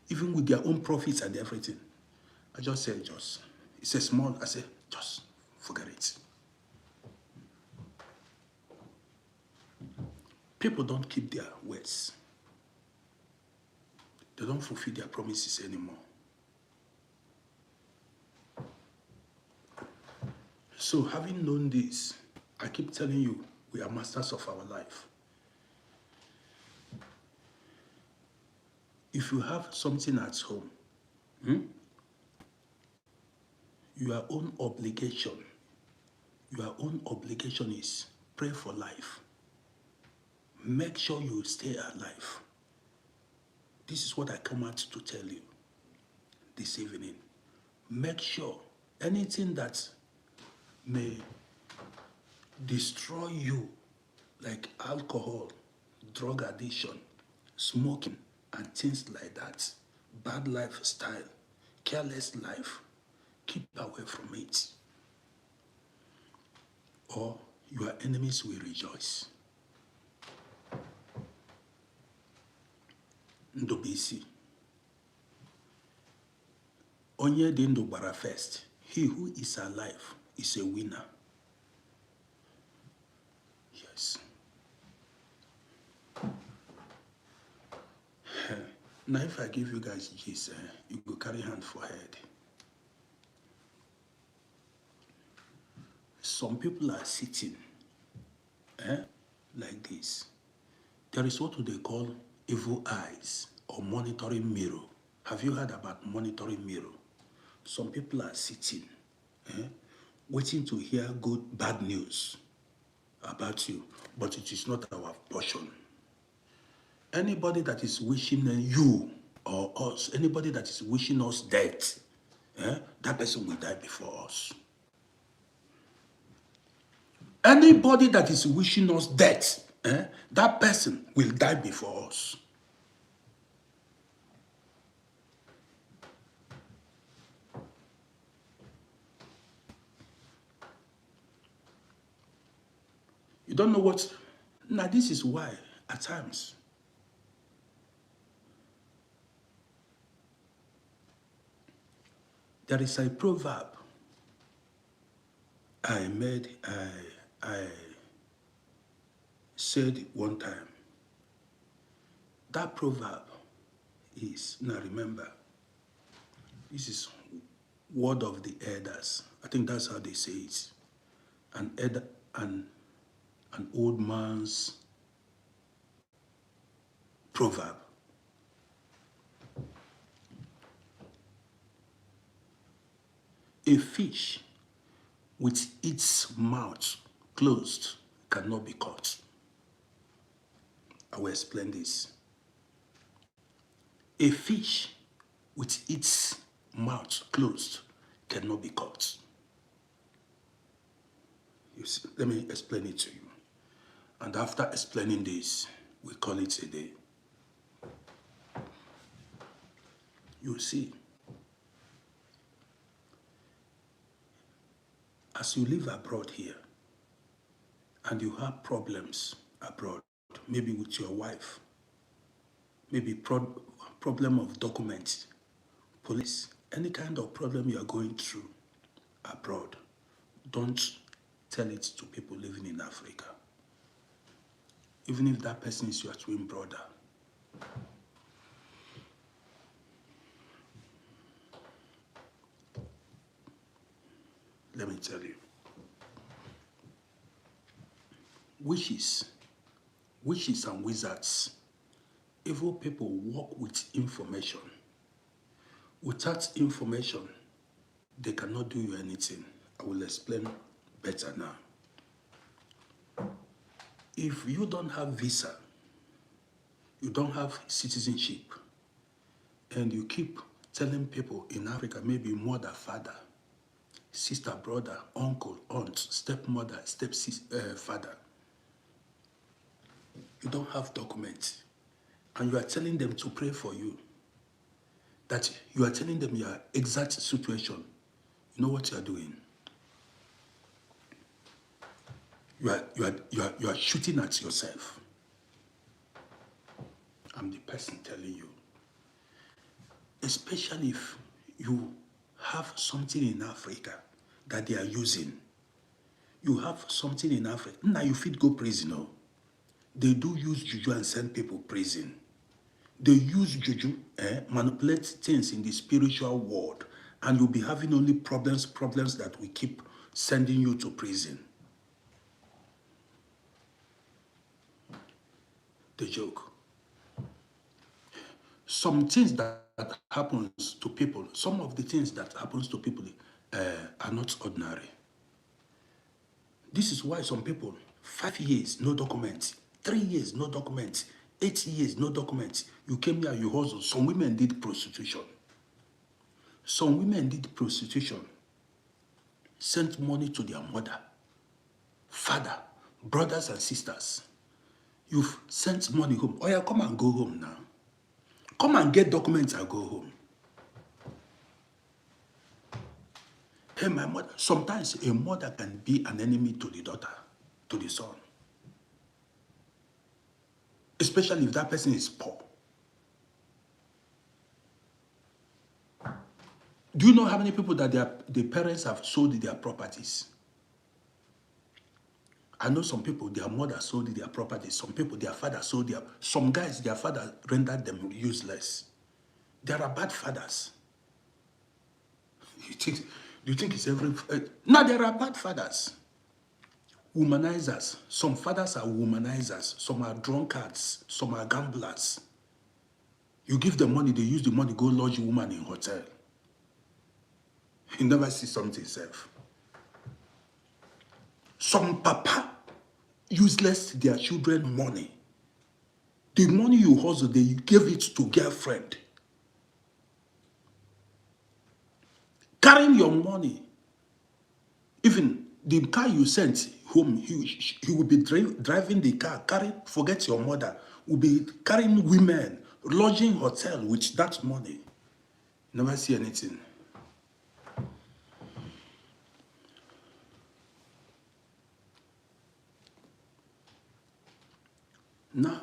Even with their own profits and everything. I just said, it's a small, I said, just forget it. People don't keep their words. They don't fulfill their promises anymore. So having known this, I keep telling you, we are masters of our life. If you have something at home, your own obligation is pray for life. Make sure you stay alive. This is what I come out to tell you this evening. Make sure anything that may destroy you, like alcohol, drug addiction, smoking, and things like that, bad lifestyle, careless life, keep away from it. Or your enemies will rejoice. Ndobisi. Onye dị ndụ gbara first. He who is alive is a winner. Yes. Now, if I give you guys this, you go carry hand for head. Some people are sitting like this. There is what they call evil eyes or monitoring mirror. Have you heard about monitoring mirror? Some people are sitting, waiting to hear bad news about you, but it is not our portion. Anybody that is wishing you or us, anybody that is wishing us death, that person will die before us. Anybody that is wishing us death, that person will die before us. You don't know what. Now, this is why, at times, there is a proverb I said one time. That proverb is, now remember, this is word of the elders. I think that's how they say it. An old man's proverb. A fish with its mouth closed cannot be caught. I will explain this. A fish with its mouth closed cannot be caught. You see, let me explain it to you. And after explaining this, we call it a day. You see, as you live abroad here, and you have problems abroad, maybe with your wife, maybe problem of documents, police, any kind of problem you are going through abroad, don't tell it to people living in Africa. Even if that person is your twin brother. Let me tell you. Witches and wizards, evil people work with information. Without information, they cannot do you anything. I will explain better now. If you don't have visa, you don't have citizenship, and you keep telling people in Africa, maybe mother, father, sister, brother, uncle, aunt, stepmother, stepfather, you don't have documents, and you are telling them to pray for you, that you are telling them your exact situation, you know what you are doing? You are shooting at yourself. I'm the person telling you. Especially if you have something in Africa that they are using. You have something in Africa. Now you fit go prison. No? They do use juju and send people prison. They use juju, manipulate things in the spiritual world, and you'll be having only problems that we keep sending you to prison. The joke. Some things that happens to people, some of the things that happens to people are not ordinary. This is why some people, 5 years, no documents, 3 years, no documents, 8 years, no documents. You came here, you hustle. Some women did prostitution. Some women did prostitution, sent money to their mother, father, brothers and sisters. You've sent money home. Oh yeah, come and go home now. Come and get documents and go home. Hey, my mother, sometimes a mother can be an enemy to the daughter, to the son. Especially if that person is poor. Do you know how many people that their parents have sold their properties? I know some people, their mother sold their properties. Some people, their father sold their... Some guys, their father rendered them useless. There are bad fathers. Do you think it's every... No, there are bad fathers. Womanizers. Some fathers are womanizers. Some are drunkards. Some are gamblers. You give them money, they use the money, go lodge a woman in hotel. You never see something safe. Some papa useless their children money. The money you hustle, they gave it to girlfriend. Carrying your money. Even the car you sent home, he will be driving the car, forget your mother, will be carrying women, lodging hotel with that money. Never see anything. Now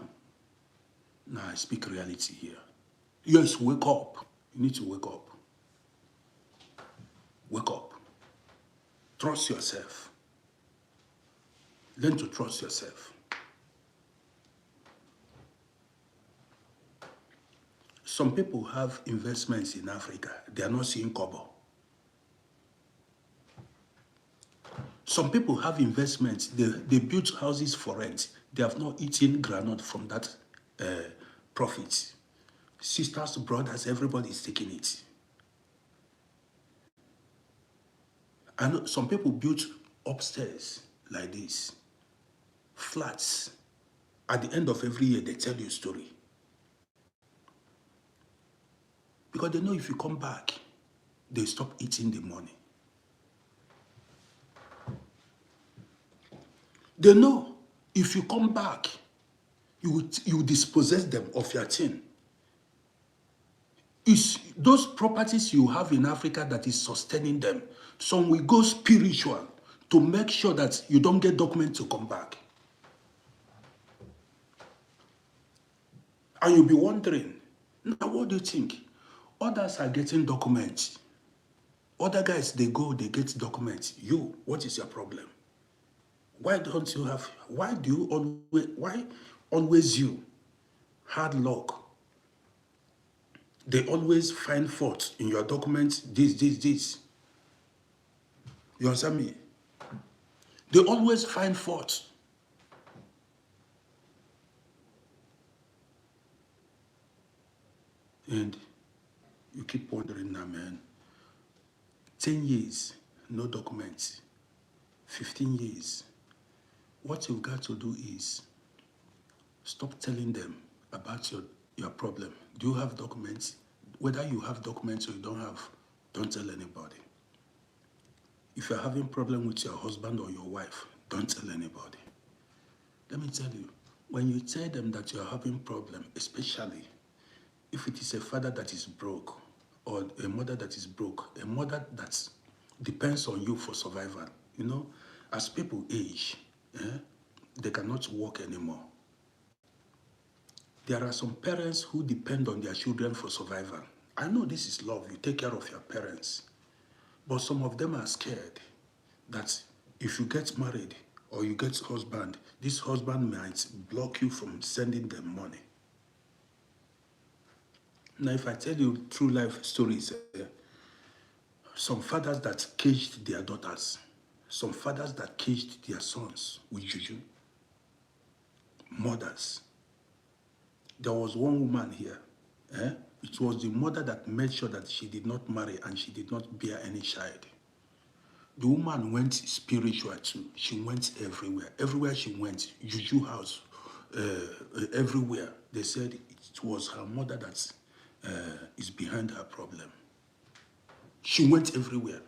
I speak reality here. Yes, wake up. You need to wake up. Wake up. Trust yourself. Learn to trust yourself. Some people have investments in Africa. They are not seeing kobo. Some people have investments. They built houses for rent. They have not eaten granite from that profit. Sisters, brothers, everybody is taking it. I know some people built upstairs like this, flats. At the end of every year, they tell you a story. Because they know if you come back, they stop eating the money. They know if you come back, you dispossess them of your thing. It's those properties you have in Africa that is sustaining them. Some will go spiritual to make sure that you don't get documents to come back. And you'll be wondering, now what do you think? Others are getting documents. Other guys, they go, they get documents. You, what is your problem? Why don't you have, why always you? Hard luck. They always find fault in your documents, this. You understand me? They always find fault. And you keep wondering now, man. 10 years, no documents. 15 years. What you've got to do is stop telling them about your problem. Do you have documents? Whether you have documents or you don't have, don't tell anybody. If you're having a problem with your husband or your wife, don't tell anybody. Let me tell you, when you tell them that you're having a problem, especially if it is a father that is broke or a mother that is broke, a mother that depends on you for survival, you know, as people age, they cannot work anymore. There are some parents who depend on their children for survival. I know this is love, you take care of your parents. But some of them are scared that if you get married or you get husband, this husband might block you from sending them money. Now, if I tell you true life stories, some fathers that caged their daughters, some fathers that caged their sons with juju, mothers. There was one woman here. It was the mother that made sure that she did not marry and she did not bear any child. The woman went spiritual too. She went everywhere. Everywhere she went, juju house, everywhere. They said it was her mother that is behind her problem. She went everywhere.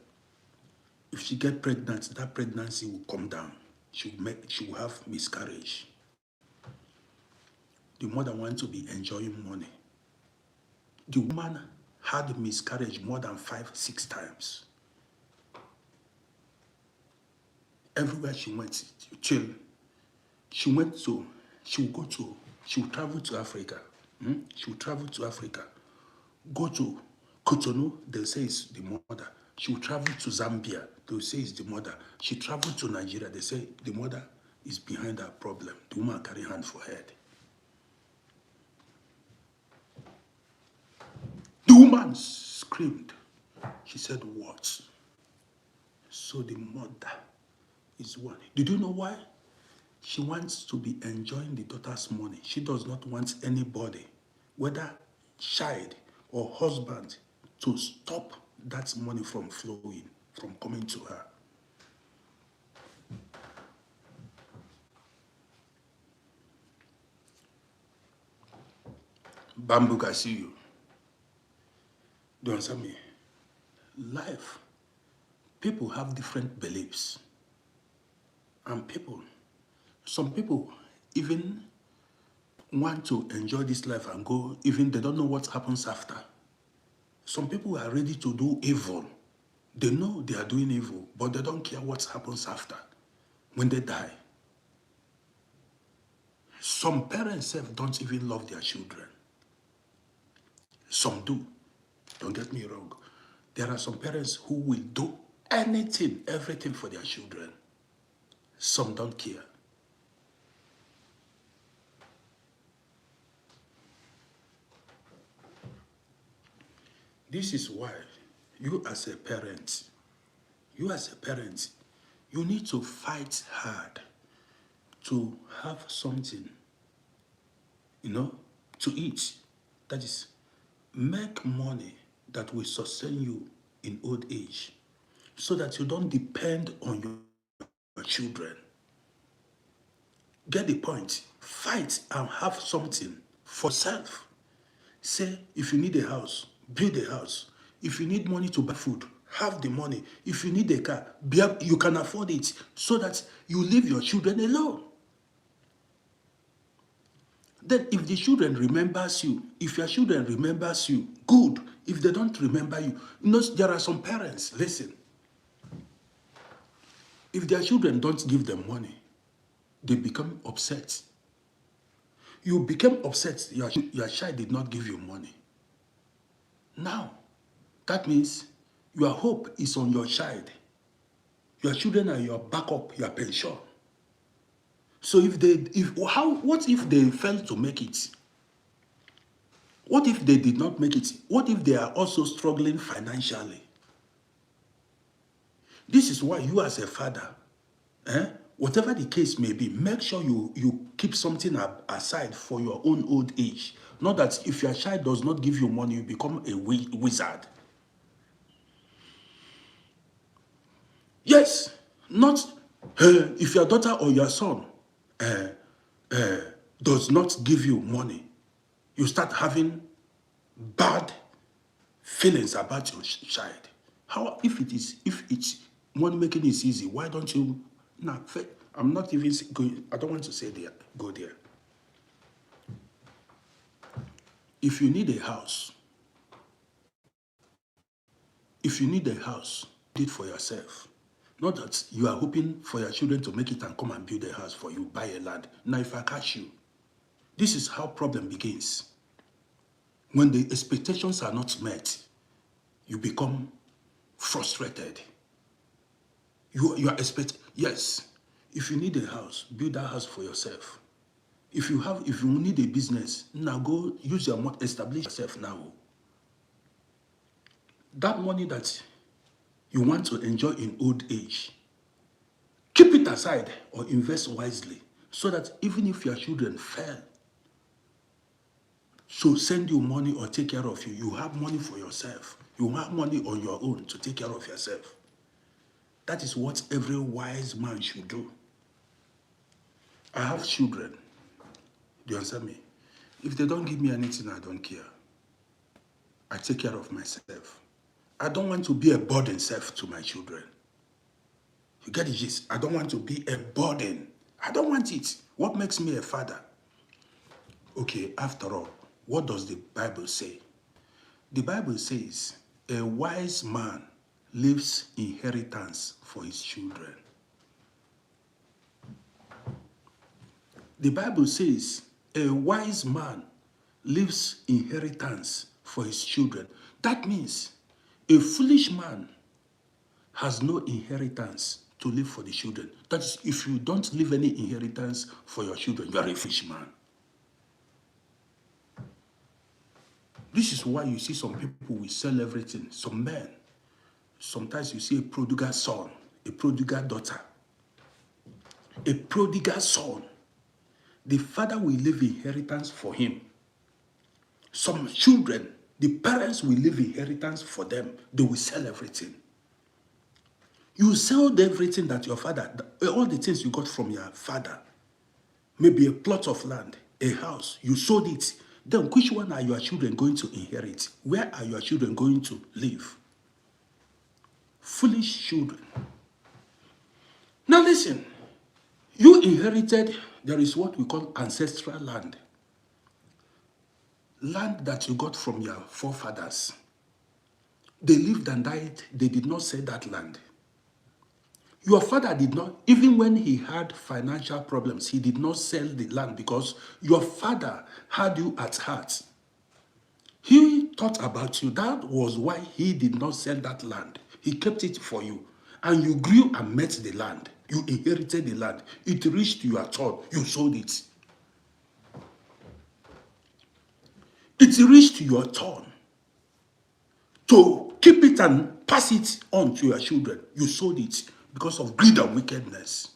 If she get pregnant, that pregnancy will come down. She will have miscarriage. The mother wants to be enjoying money. The woman had miscarriage more than 5-6 times. Everywhere she went, she will travel to Africa. She will travel to Africa, go to Cotonou, they'll say it's the mother. She will travel to Zambia, they'll say it's the mother. She traveled to Nigeria, they say the mother is behind her problem. The woman carry hand for head. The woman screamed. She said, what? So the mother is one. Did you know why? She wants to be enjoying the daughter's money. She does not want anybody, whether child or husband, to stop that money from flowing, from coming to her. Bamboo, I see you. Do you understand me? Life, people have different beliefs. And some people even want to enjoy this life and go, even they don't know what happens after. Some people are ready to do evil. They know they are doing evil, but they don't care what happens after, when they die. Some parents don't even love their children. Some do. Don't get me wrong. There are some parents who will do anything, everything for their children. Some don't care. This is why you as a parent, you need to fight hard to have something, to eat. That is, make money that will sustain you in old age so that you don't depend on your children. Get the point. Fight and have something for self. Say, if you need a house, build a house. If you need money to buy food, have the money. If you need a car, you can afford it so that you leave your children alone. Then if the children remembers you, if your children remembers you, good. If they don't remember you, there are some parents, listen, if their children don't give them money, they become upset. You became upset, your child did not give you money. Now, that means your hope is on your child. Your children are your backup, your pension. So what if they failed to make it? What if they did not make it? What if they are also struggling financially? This is why you as a father, whatever the case may be, make sure you keep something aside for your own old age. Not that if your child does not give you money, you become a wizard. Yes, not if your daughter or your son does not give you money, you start having bad feelings about your child. How if it's money making is easy? Why don't you? Now, I'm not even going. I don't want to say there. Go there. If you need a house, do it for yourself. Not that you are hoping for your children to make it and come and build a house for you, buy a land. Now, if I catch you, this is how problem begins. When the expectations are not met, you become frustrated. You are yes. If you need a house, build that house for yourself. If you need a business, now go use your money, establish yourself now. That money that you want to enjoy in old age, keep it aside or invest wisely so that even if your children fail to send you money or take care of you, you have money for yourself. You have money on your own to take care of yourself. That is what every wise man should do. I have children. Do you understand me? If they don't give me anything, I don't care. I take care of myself. I don't want to be a burden self to my children. You get the gist? I don't want to be a burden. I don't want it. What makes me a father? Okay, after all, what does the Bible say? The Bible says, a wise man leaves inheritance for his children. The Bible says, a wise man leaves inheritance for his children. That means a foolish man has no inheritance to leave for the children. That is, if you don't leave any inheritance for your children, you are a foolish man. This is why you see some people will sell everything. Some men, sometimes you see a prodigal son, a prodigal daughter, a prodigal son. The father will leave inheritance for him. Some children, the parents will leave inheritance for them. They will sell everything. You sold everything that your father, all the things you got from your father, maybe a plot of land, a house, you sold it. Then which one are your children going to inherit? Where are your children going to live? Foolish children. Now listen, you inherited, there is what we call ancestral land. Land that you got from your forefathers. They lived and died, they did not sell that land. Your father did not, even when he had financial problems, he did not sell the land because your father had you at heart. He thought about you. That was why he did not sell that land. He kept it for you. And you grew and met the land. You inherited the land. It reached your turn. You sold it. It reached your turn to keep it and pass it on to your children. You sold it because of greed and wickedness.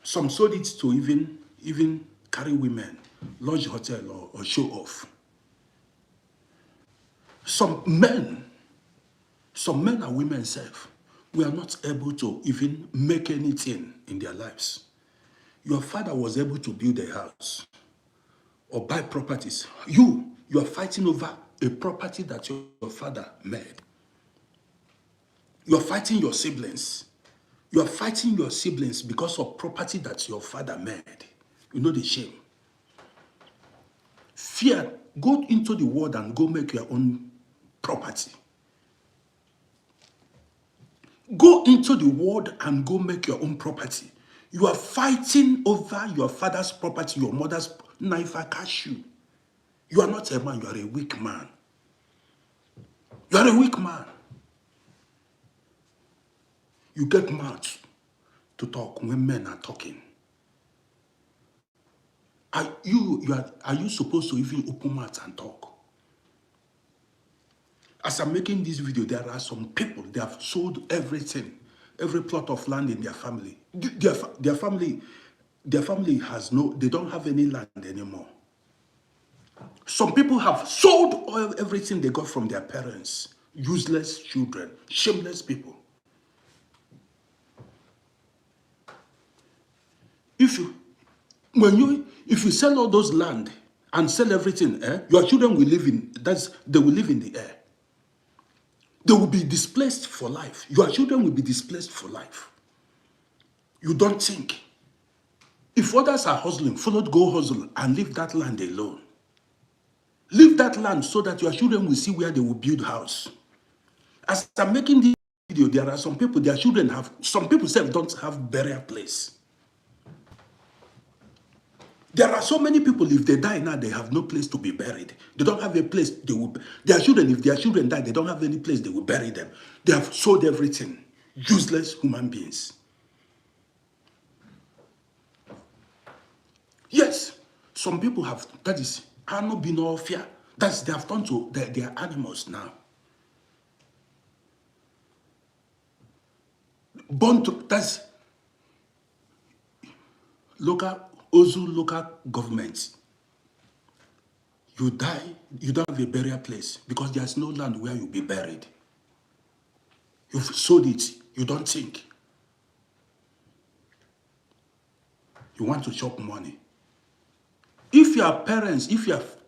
Some sold it to even carry women, lodge hotel or show off. Some men and women self, we are not able to even make anything in their lives. Your father was able to build a house or buy properties. You are fighting over a property that your father made. You are fighting your siblings. You are fighting your siblings because of property that your father made. You know the shame. Fear, go into the world and go make your own property. Go into the world and go make your own property. You are fighting over your father's property, your mother's knife. I catch you. You are not a man, you are a weak man. You are a weak man. You get mad to talk when men are talking. Are you supposed to even open mouth and talk? As I'm making this video, there are some people, they have sold everything, every plot of land in their family. Their family has they don't have any land anymore. Some people have sold everything they got from their parents. Useless children, shameless people. If you sell all those land and sell everything, your children will live they will live in the air. They will be displaced for life. Your children will be displaced for life. You don't think. If others are hustling, go hustle and leave that land alone. Leave that land so that your children will see where they will build house. As I'm making this video, there are some people, their children some people don't have burial place. There are so many people, if they die now, they have no place to be buried. They don't have a place, their children, if their children die, they don't have any place, they will bury them. They have sold everything. Useless human beings. Yes, some people have, that is, fear. They have turned to, they are animals now. That's local governments. You die, you don't have a burial place because there's no land where you'll be buried. You've sold it, you don't think. You want to chop money. If your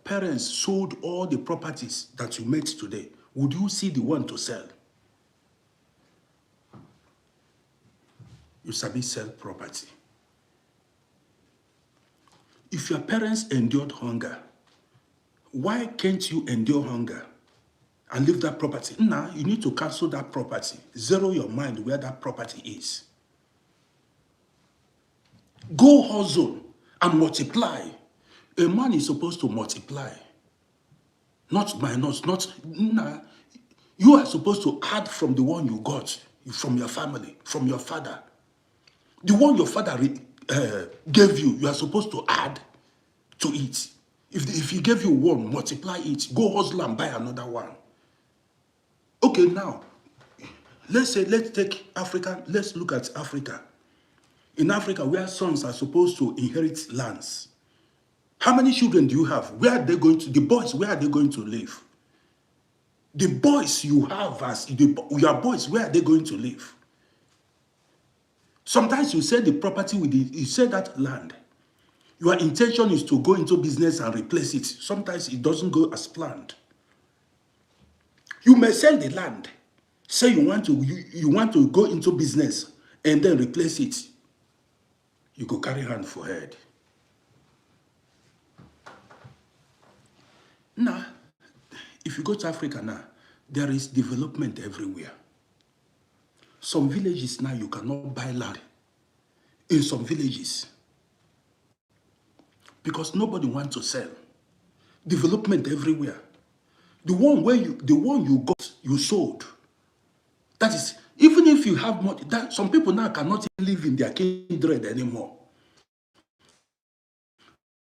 parents sold all the properties that you made today, would you see the one to sell? You sabi sell property. If your parents endured hunger, why can't you endure hunger and leave that property? Now, you need to cancel that property. Zero your mind where that property is. Go hustle and multiply. A man is supposed to multiply. Not minus, not, nah. You are supposed to add from the one you got, from your family, from your father. The one your father gave you, you are supposed to add to it. If he gave you one, multiply it. Go hustle and buy another one. Okay, now, let's take Africa. Let's look at Africa. In Africa, where sons are supposed to inherit lands, how many children do you have? Where are they going to, the boys, where are they going to live? The boys you have your boys, where are they going to live? Sometimes you sell the property you sell that land. Your intention is to go into business and replace it. Sometimes it doesn't go as planned. You may sell the land. Say you want to go into business and then replace it. You go carry hand for head. Now, if you go to Africa now, there is development everywhere. Some villages now, you cannot buy land in some villages because nobody wants to sell. Development everywhere. The one you got, you sold. That is, even if you have money, some people now cannot live in their kindred anymore.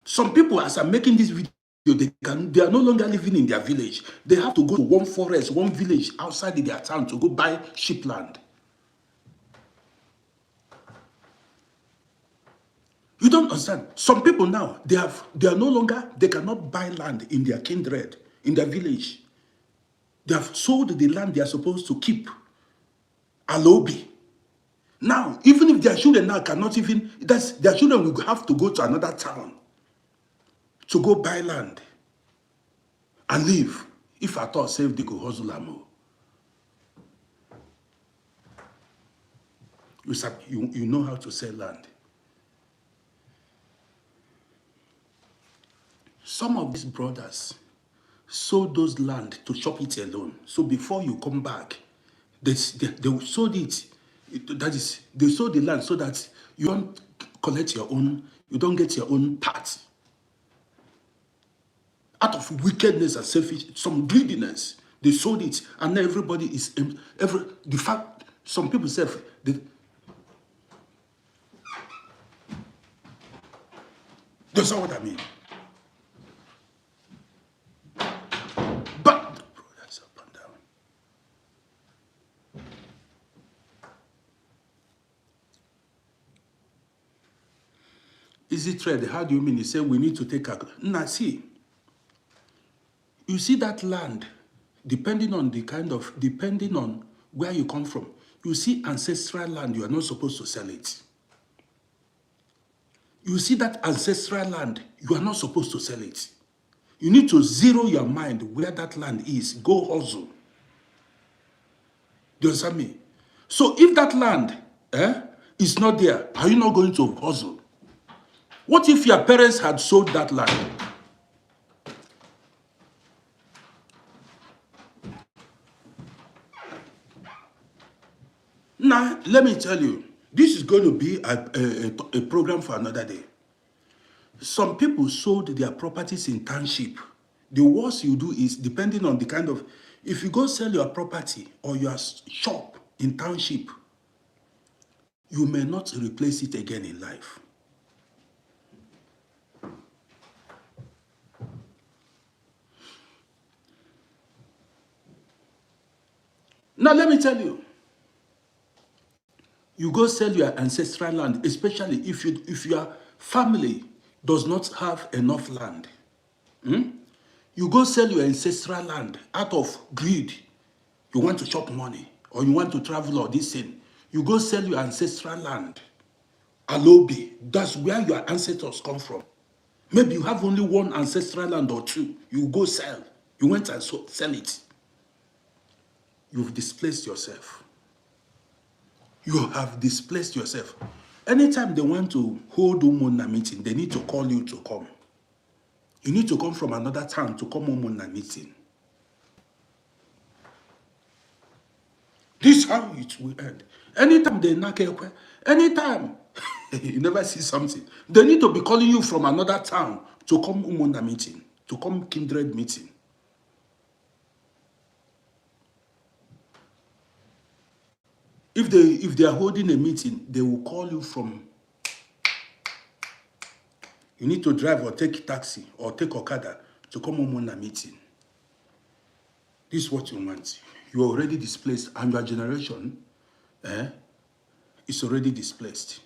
Some people, as I'm making this video, they are no longer living in their village. They have to go to one forest, one village outside their town to go buy sheep land. You don't understand. Some people now, they cannot buy land in their kindred, in their village. They have sold the land they are supposed to keep. Alobi. Now, even if their children now cannot even, their children will have to go to another town to go buy land and live. If at all, save they go hustle amo. You know how to sell land. Some of these brothers sold those land to chop it alone. So before you come back, they sold it. That is, they sold the land so that you don't collect your own, you don't get your own part. Out of wickedness and selfish, some greediness, they sold it, and now everybody is the fact. Some people say that's not what I mean. But that's up and down. Is it trade? How do you mean? He said we need to take a. Now see. You see that land, depending on where you come from, you see ancestral land, you are not supposed to sell it. You see that ancestral land, you are not supposed to sell it. You need to zero your mind where that land is. Go hustle. Do you understand me? So if that land is not there, are you not going to hustle? What if your parents had sold that land? Now, let me tell you, this is going to be a program for another day. Some people sold their properties in township. The worst you do is, depending on the kind of, if you go sell your property or your shop in township, you may not replace it again in life. Now, let me tell you, you go sell your ancestral land, especially if your family does not have enough land. You go sell your ancestral land out of greed. You want to chop money, or you want to travel, or this thing. You go sell your ancestral land. Alobi, that's where your ancestors come from. Maybe you have only one ancestral land or two. You go sell. You went and sell it. You've displaced yourself. You have displaced yourself. Anytime they want to hold Umuna meeting, they need to call you to come. You need to come from another town to come Umuna meeting. This is how it will end. Anytime they knock, anytime you never see something, they need to be calling you from another town to come Umuna meeting, to come kindred meeting. If they are holding a meeting, they will call you from. You need to drive or take taxi or take Okada to come home on a meeting. This is what you want. You are already displaced, and your generation is already displaced.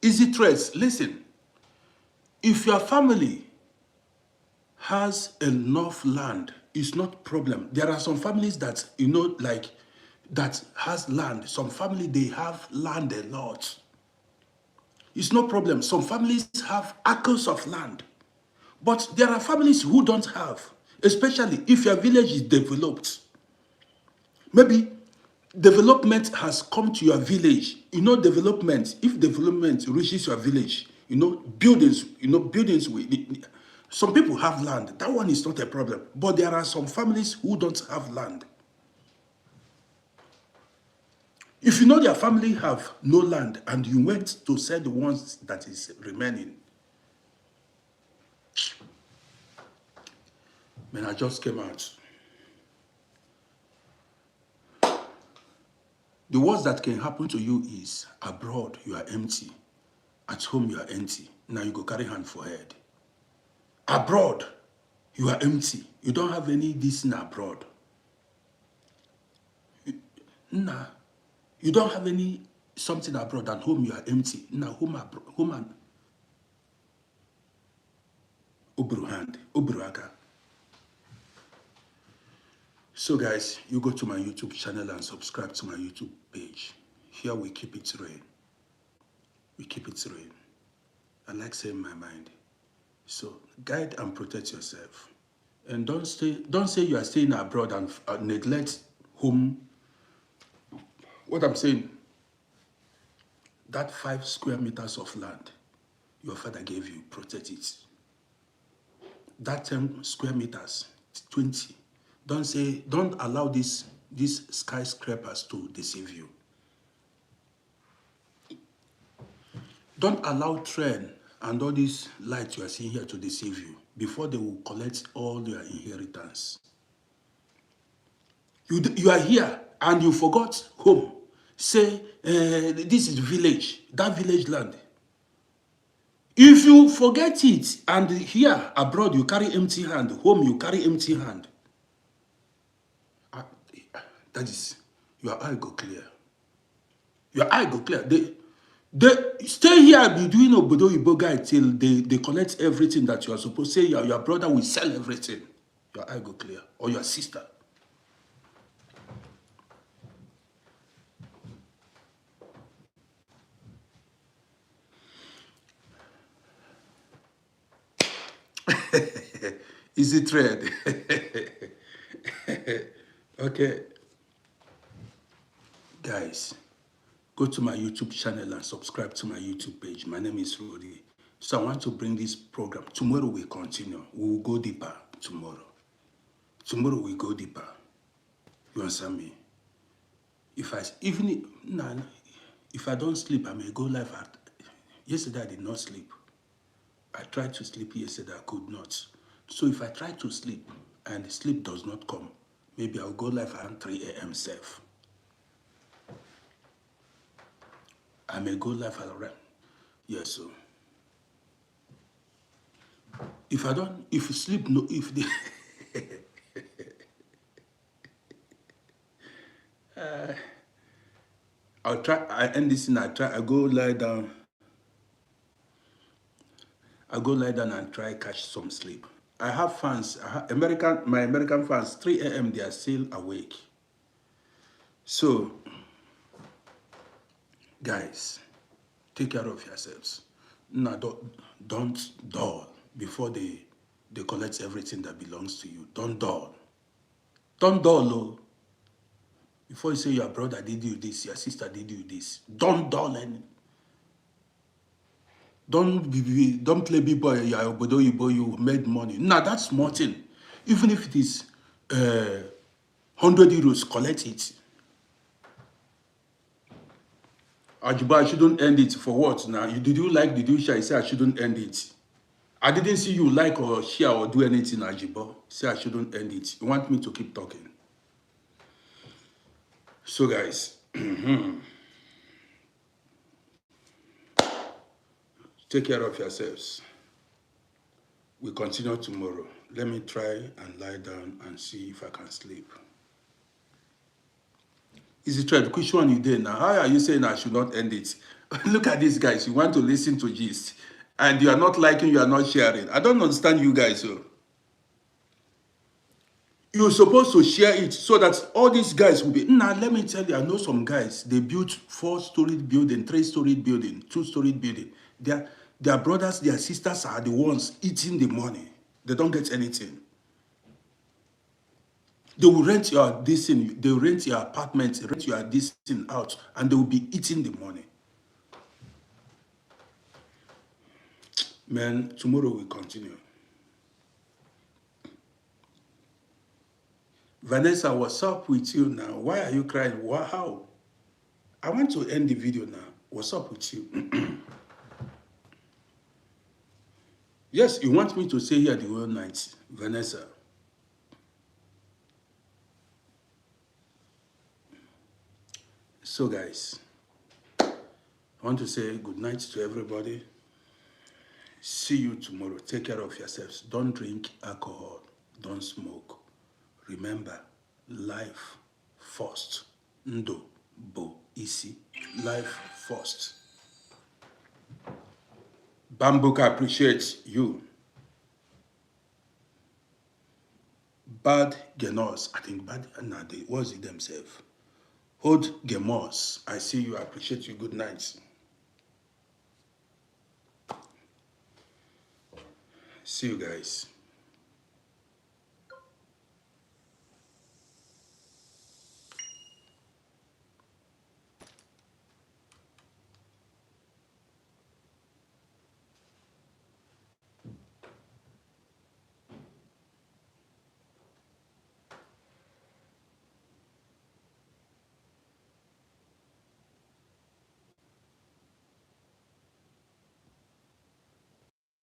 Easy threats. Listen, if your family has enough land, it's not a problem. There are some families that, like, that has land. Some family, they have land a lot. It's no problem. Some families have acres of land. But there are families who don't have, especially if your village is developed. Maybe development has come to your village. Development, if development reaches your village, buildings, some people have land. That one is not a problem. But there are some families who don't have land. If you know their family have no land and you went to sell the ones that is remaining, man, I just came out. The worst that can happen to you is abroad, you are empty. At home, you are empty. Now you go carry hand for head. Abroad, you are empty. You don't have any this in abroad. Nah, you don't have any something abroad. At home, you are empty. Now home and obru hand, obru aka. So guys, you go to my YouTube channel and subscribe to my YouTube page. Here we keep it real. We keep it real. I like saying my mind. So guide and protect yourself. And don't say you are staying abroad and neglect home. What I'm saying, that 5 square meters of land your father gave you, protect it. That 10 square meters, 20. Don't allow these skyscrapers to deceive you. Don't allow train and all these lights you are seeing here to deceive you before they will collect all your inheritance. You are here and you forgot home. Say, this is village, that village land. If you forget it and here abroad you carry empty hand, home you carry empty hand, that is, your eye go clear. Your eye go clear. They stay here, be doing obodo ibo guy till they collect everything that you are supposed to say. Your brother will sell everything. Your eye go clear. Or your sister. Easy trade. Okay. Guys, go to my YouTube channel and subscribe to my YouTube page. My name is Rudy. So I want to bring this program. Tomorrow we continue. We will go deeper tomorrow. Tomorrow we go deeper. You understand me? If I don't sleep, I may go live at. Yesterday I did not sleep. I tried to sleep yesterday, I could not. So if I try to sleep and sleep does not come, maybe I'll go live around 3 a.m. safe. I may go live around. Yes, so. If sleep, no, if the. I'll try, I end this thing, I go lie down. I go lie down and try catch some sleep. I have fans, my American fans, 3 a.m. they are still awake. So, guys, take care of yourselves. Now, don't dull before they collect everything that belongs to you. Don't dull. Don't dull, oh. Before you say your brother did you this, your sister did you this, don't dull any. Don't play big boy, you made money. Nah, that's small thing. Even if it is 100 euros, collect it. Ajiba, I shouldn't end it for what now? Did you like the dish? I say I shouldn't end it. I didn't see you like or share or do anything, Ajibo. Say I shouldn't end it. You want me to keep talking. So guys, take care of yourselves. We continue tomorrow. Let me try and lie down and see if I can sleep. Is it true? Which one you did now? How are you saying I should not end it? Look at these guys. You want to listen to gist. And you are not liking, you are not sharing. I don't understand you guys. So. You're supposed to share it so that all these guys will be. Now, let me tell you, I know some guys, they built 4-story building, 3-story building, 2-story building. Their brothers, their sisters are the ones eating the money. They don't get anything. They will rent your this thing, they will rent your apartment, rent your this thing out, and they will be eating the money. Man, tomorrow we continue. Vanessa, what's up with you now? Why are you crying? How? I want to end the video now. What's up with you? Yes, you want me to stay here the whole night, Vanessa. So guys, I want to say good night to everybody. See you tomorrow. Take care of yourselves. Don't drink alcohol. Don't smoke. Remember, life first. Ndo, bo, isi. Life first. Bambuka appreciates you. Bad Genos. I think bad, nah, they was it themselves. Hold Gemos. I see you. I appreciate you. Good night. See you guys.